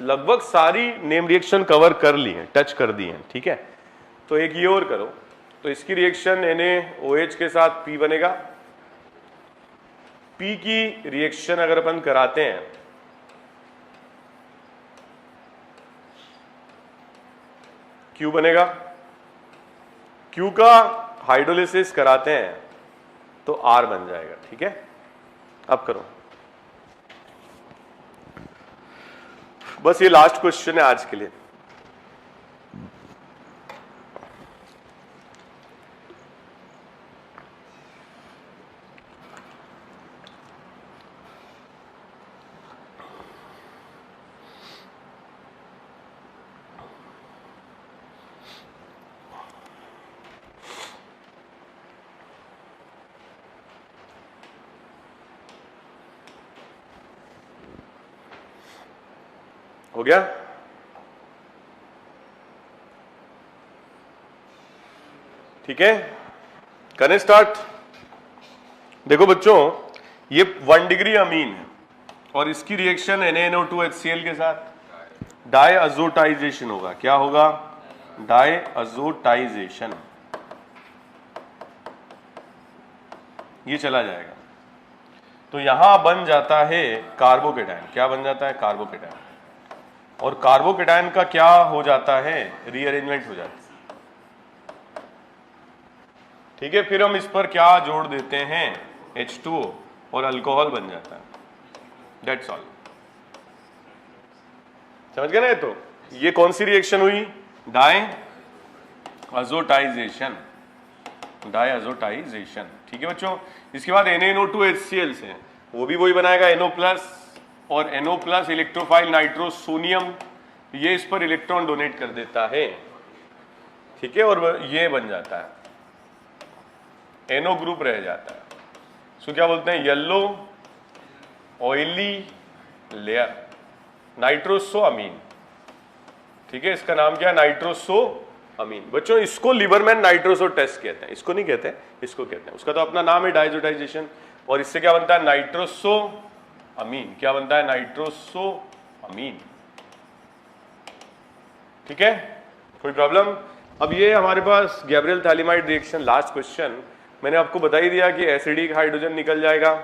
लगभग सारी नेम रिएक्शन कवर कर ली हैं, टच कर दी हैं, ठीक है। तो एक ये और करो, तो इसकी रिएक्शन NaOH के साथ P बनेगा। P की रिएक्शन अगर अपन कराते हैं Q बनेगा। Q का हाइड्रोलिसिस कराते हैं तो R बन जाएगा, ठीक है। अब करो, बस ये लास्ट क्वेश्चन है आज के लिए। हो गया? ठीक है, करें स्टार्ट। देखो बच्चों, ये 1 डिग्री अमीन है और इसकी रिएक्शन NaNO2HCl के साथ डायअज़ोटाइजेशन होगा। क्या होगा? डायअज़ोटाइजेशन। ये चला जाएगा तो यहां बन जाता है कार्बोकेटायन। क्या बन जाता है? कार्बोकेटायन। और कार्बोकेटायन का क्या हो जाता है? रीअरेंजमेंट हो जाता है। ठीक है, फिर हम इस पर क्या जोड़ देते हैं? H2O और अल्कोहल बन जाता है। That's all. समझ गए ना? तो ये कौन सी रिएक्शन हुई? डायअज़ोटाइजेशन। डायअज़ोटाइजेशन। ठीक है बच्चों। इसके बाद NaNO2HCl से वो भी वही बनाएगा, NO+ और NO+ इलेक्ट्रोफाइल नाइट्रोसोनियम, ये इस पर इलेक्ट्रॉन डोनेट कर देता है। ठीक है, और ये बन जाता है, NO ग्रुप रह जाता है। सो क्या बोलते हैं? Yellow oily layer, nitrosoamine. ठीक है, इसका नाम क्या है? नाइट्रोसोअमीन। बच्चों इसको लिबरमैन नाइट्रोसो टेस्ट कहते हैं, इसको नहीं कहते हैं, इसको कहते हैं। उसका तो अपना नाम है डायअज़ोटाइजेशन। और इससे क्या बनता है? नाइट्रोसोअमीन। क्या बनता है? नाइट्रोसोअमीन। ठीक है, कोई प्रॉब्लम? अब ये हमारे पास Gabriel phthalimide reaction, last question. मैंने आपको बता ही दिया कि एसिडिक हाइड्रोजन निकल जाएगा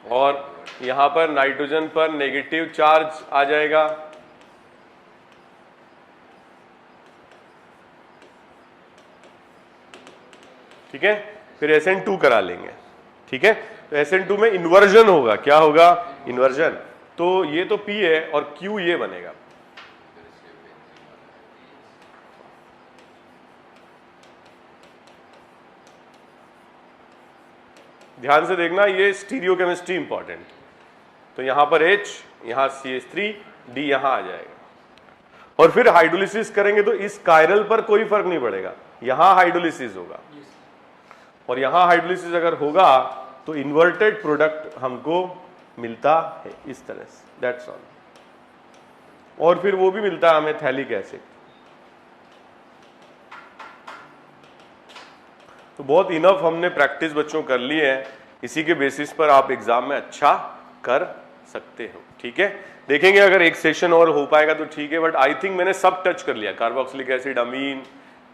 और यहां पर नाइट्रोजन पर नेगेटिव चार्ज आ जाएगा। ठीक है, फिर SN2 करा लेंगे। ठीक है, तो SN2 में इन्वर्जन होगा। क्या होगा? इन्वर्जन। तो ये तो P है और Q ये बनेगा। ध्यान से देखना, ये स्टीरियोकेमिस्ट्री इंपॉर्टेंट। तो यहां पर H, यहां CH3, D यहां आ जाएगा। और फिर हाइड्रोलिसिस करेंगे तो इस कायरल पर कोई फर्क नहीं पड़ेगा, यहां हाइड्रोलिसिस होगा। और यहां हाइड्रोलिसिस अगर होगा तो इन्वर्टेड प्रोडक्ट हमको मिलता है इस तरह से। That's all. और फिर वो भी मिलता है हमें थैलिक एसिड। तो बहुत इनफ हमने प्रैक्टिस बच्चों कर ली है, इसी के बेसिस पर आप एग्जाम में अच्छा कर सकते हो। ठीक है, देखेंगे अगर एक सेशन और हो पाएगा तो ठीक है, बट आई थिंक मैंने सब टच कर लिया। कार्बोक्सिलिक एसिड, अमीन,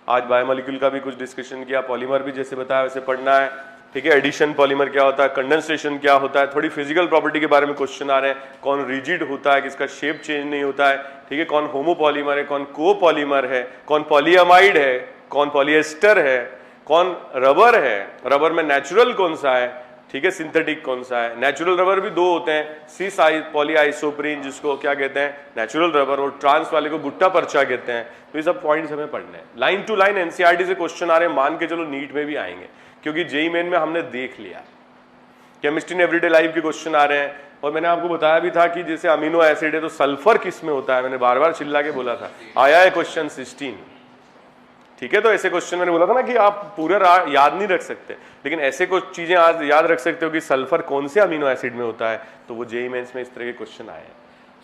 आज बायोमोलिक्यूल का भी कुछ डिस्कशन किया, पॉलीमर भी जैसे बताया वैसे पढ़ना है। ठीक है, एडिशन पॉलीमर क्या होता है, कंडेंसेशन क्या होता है, थोड़ी फिजिकल प्रॉपर्टी के बारे में क्वेश्चन आ रहे हैं, कौन रिजिड होता है, किसका शेप चेंज नहीं होता है। ठीक है, कौन होमोपॉलीमर है, कौन कोपॉलीमर है, कौन पॉलीअमाइड है, कौन पॉलिएस्टर है, कौन रबर है, रबर में नेचुरल कौन सा है, ठीक है, सिंथेटिक कौन सा है। नेचुरल रबर भी दो होते हैं, सिस पॉलीआइसोप्रीन जिसको क्या कहते हैं नेचुरल रबर, और ट्रांस वाले को गुट्टा पर्चा कहते हैं। तो ये सब पॉइंट्स हमें पढ़ने हैं। लाइन टू लाइन एनसीईआरटी से क्वेश्चन आ रहे हैं, मान के चलो नीट में भी आएंगे, क्योंकि जेईई मेन में हमने देख लिया। केमिस्ट्री इन एवरीडे लाइफ के क्वेश्चन आ रहे हैं। और मैंने आपको बताया भी था कि जैसे अमीनो एसिड है तो सल्फर किस में होता है, मैंने बार बार चिल्ला के बोला था, आया है क्वेश्चन 16। ठीक है, तो ऐसे क्वेश्चन मैंने बोला था ना कि आप पूरा याद नहीं रख सकते, लेकिन ऐसे कुछ चीजें आज याद रख सकते हो कि सल्फर कौन से अमीनो एसिड में होता है, तो वो जेईई मेंस में इस तरह के क्वेश्चन आए हैं।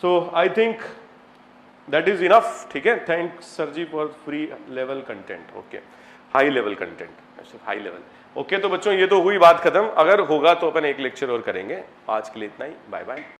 So I think that is enough. ठीक है, thanks sir ji for free level content. Okay, high level content, high level. Okay, तो बच्चों ये तो हुई बात खत्म, अगर होगा तो अपन एक लेक्चर और करेंगे। आज के लिए इतना ही, बाय बाय।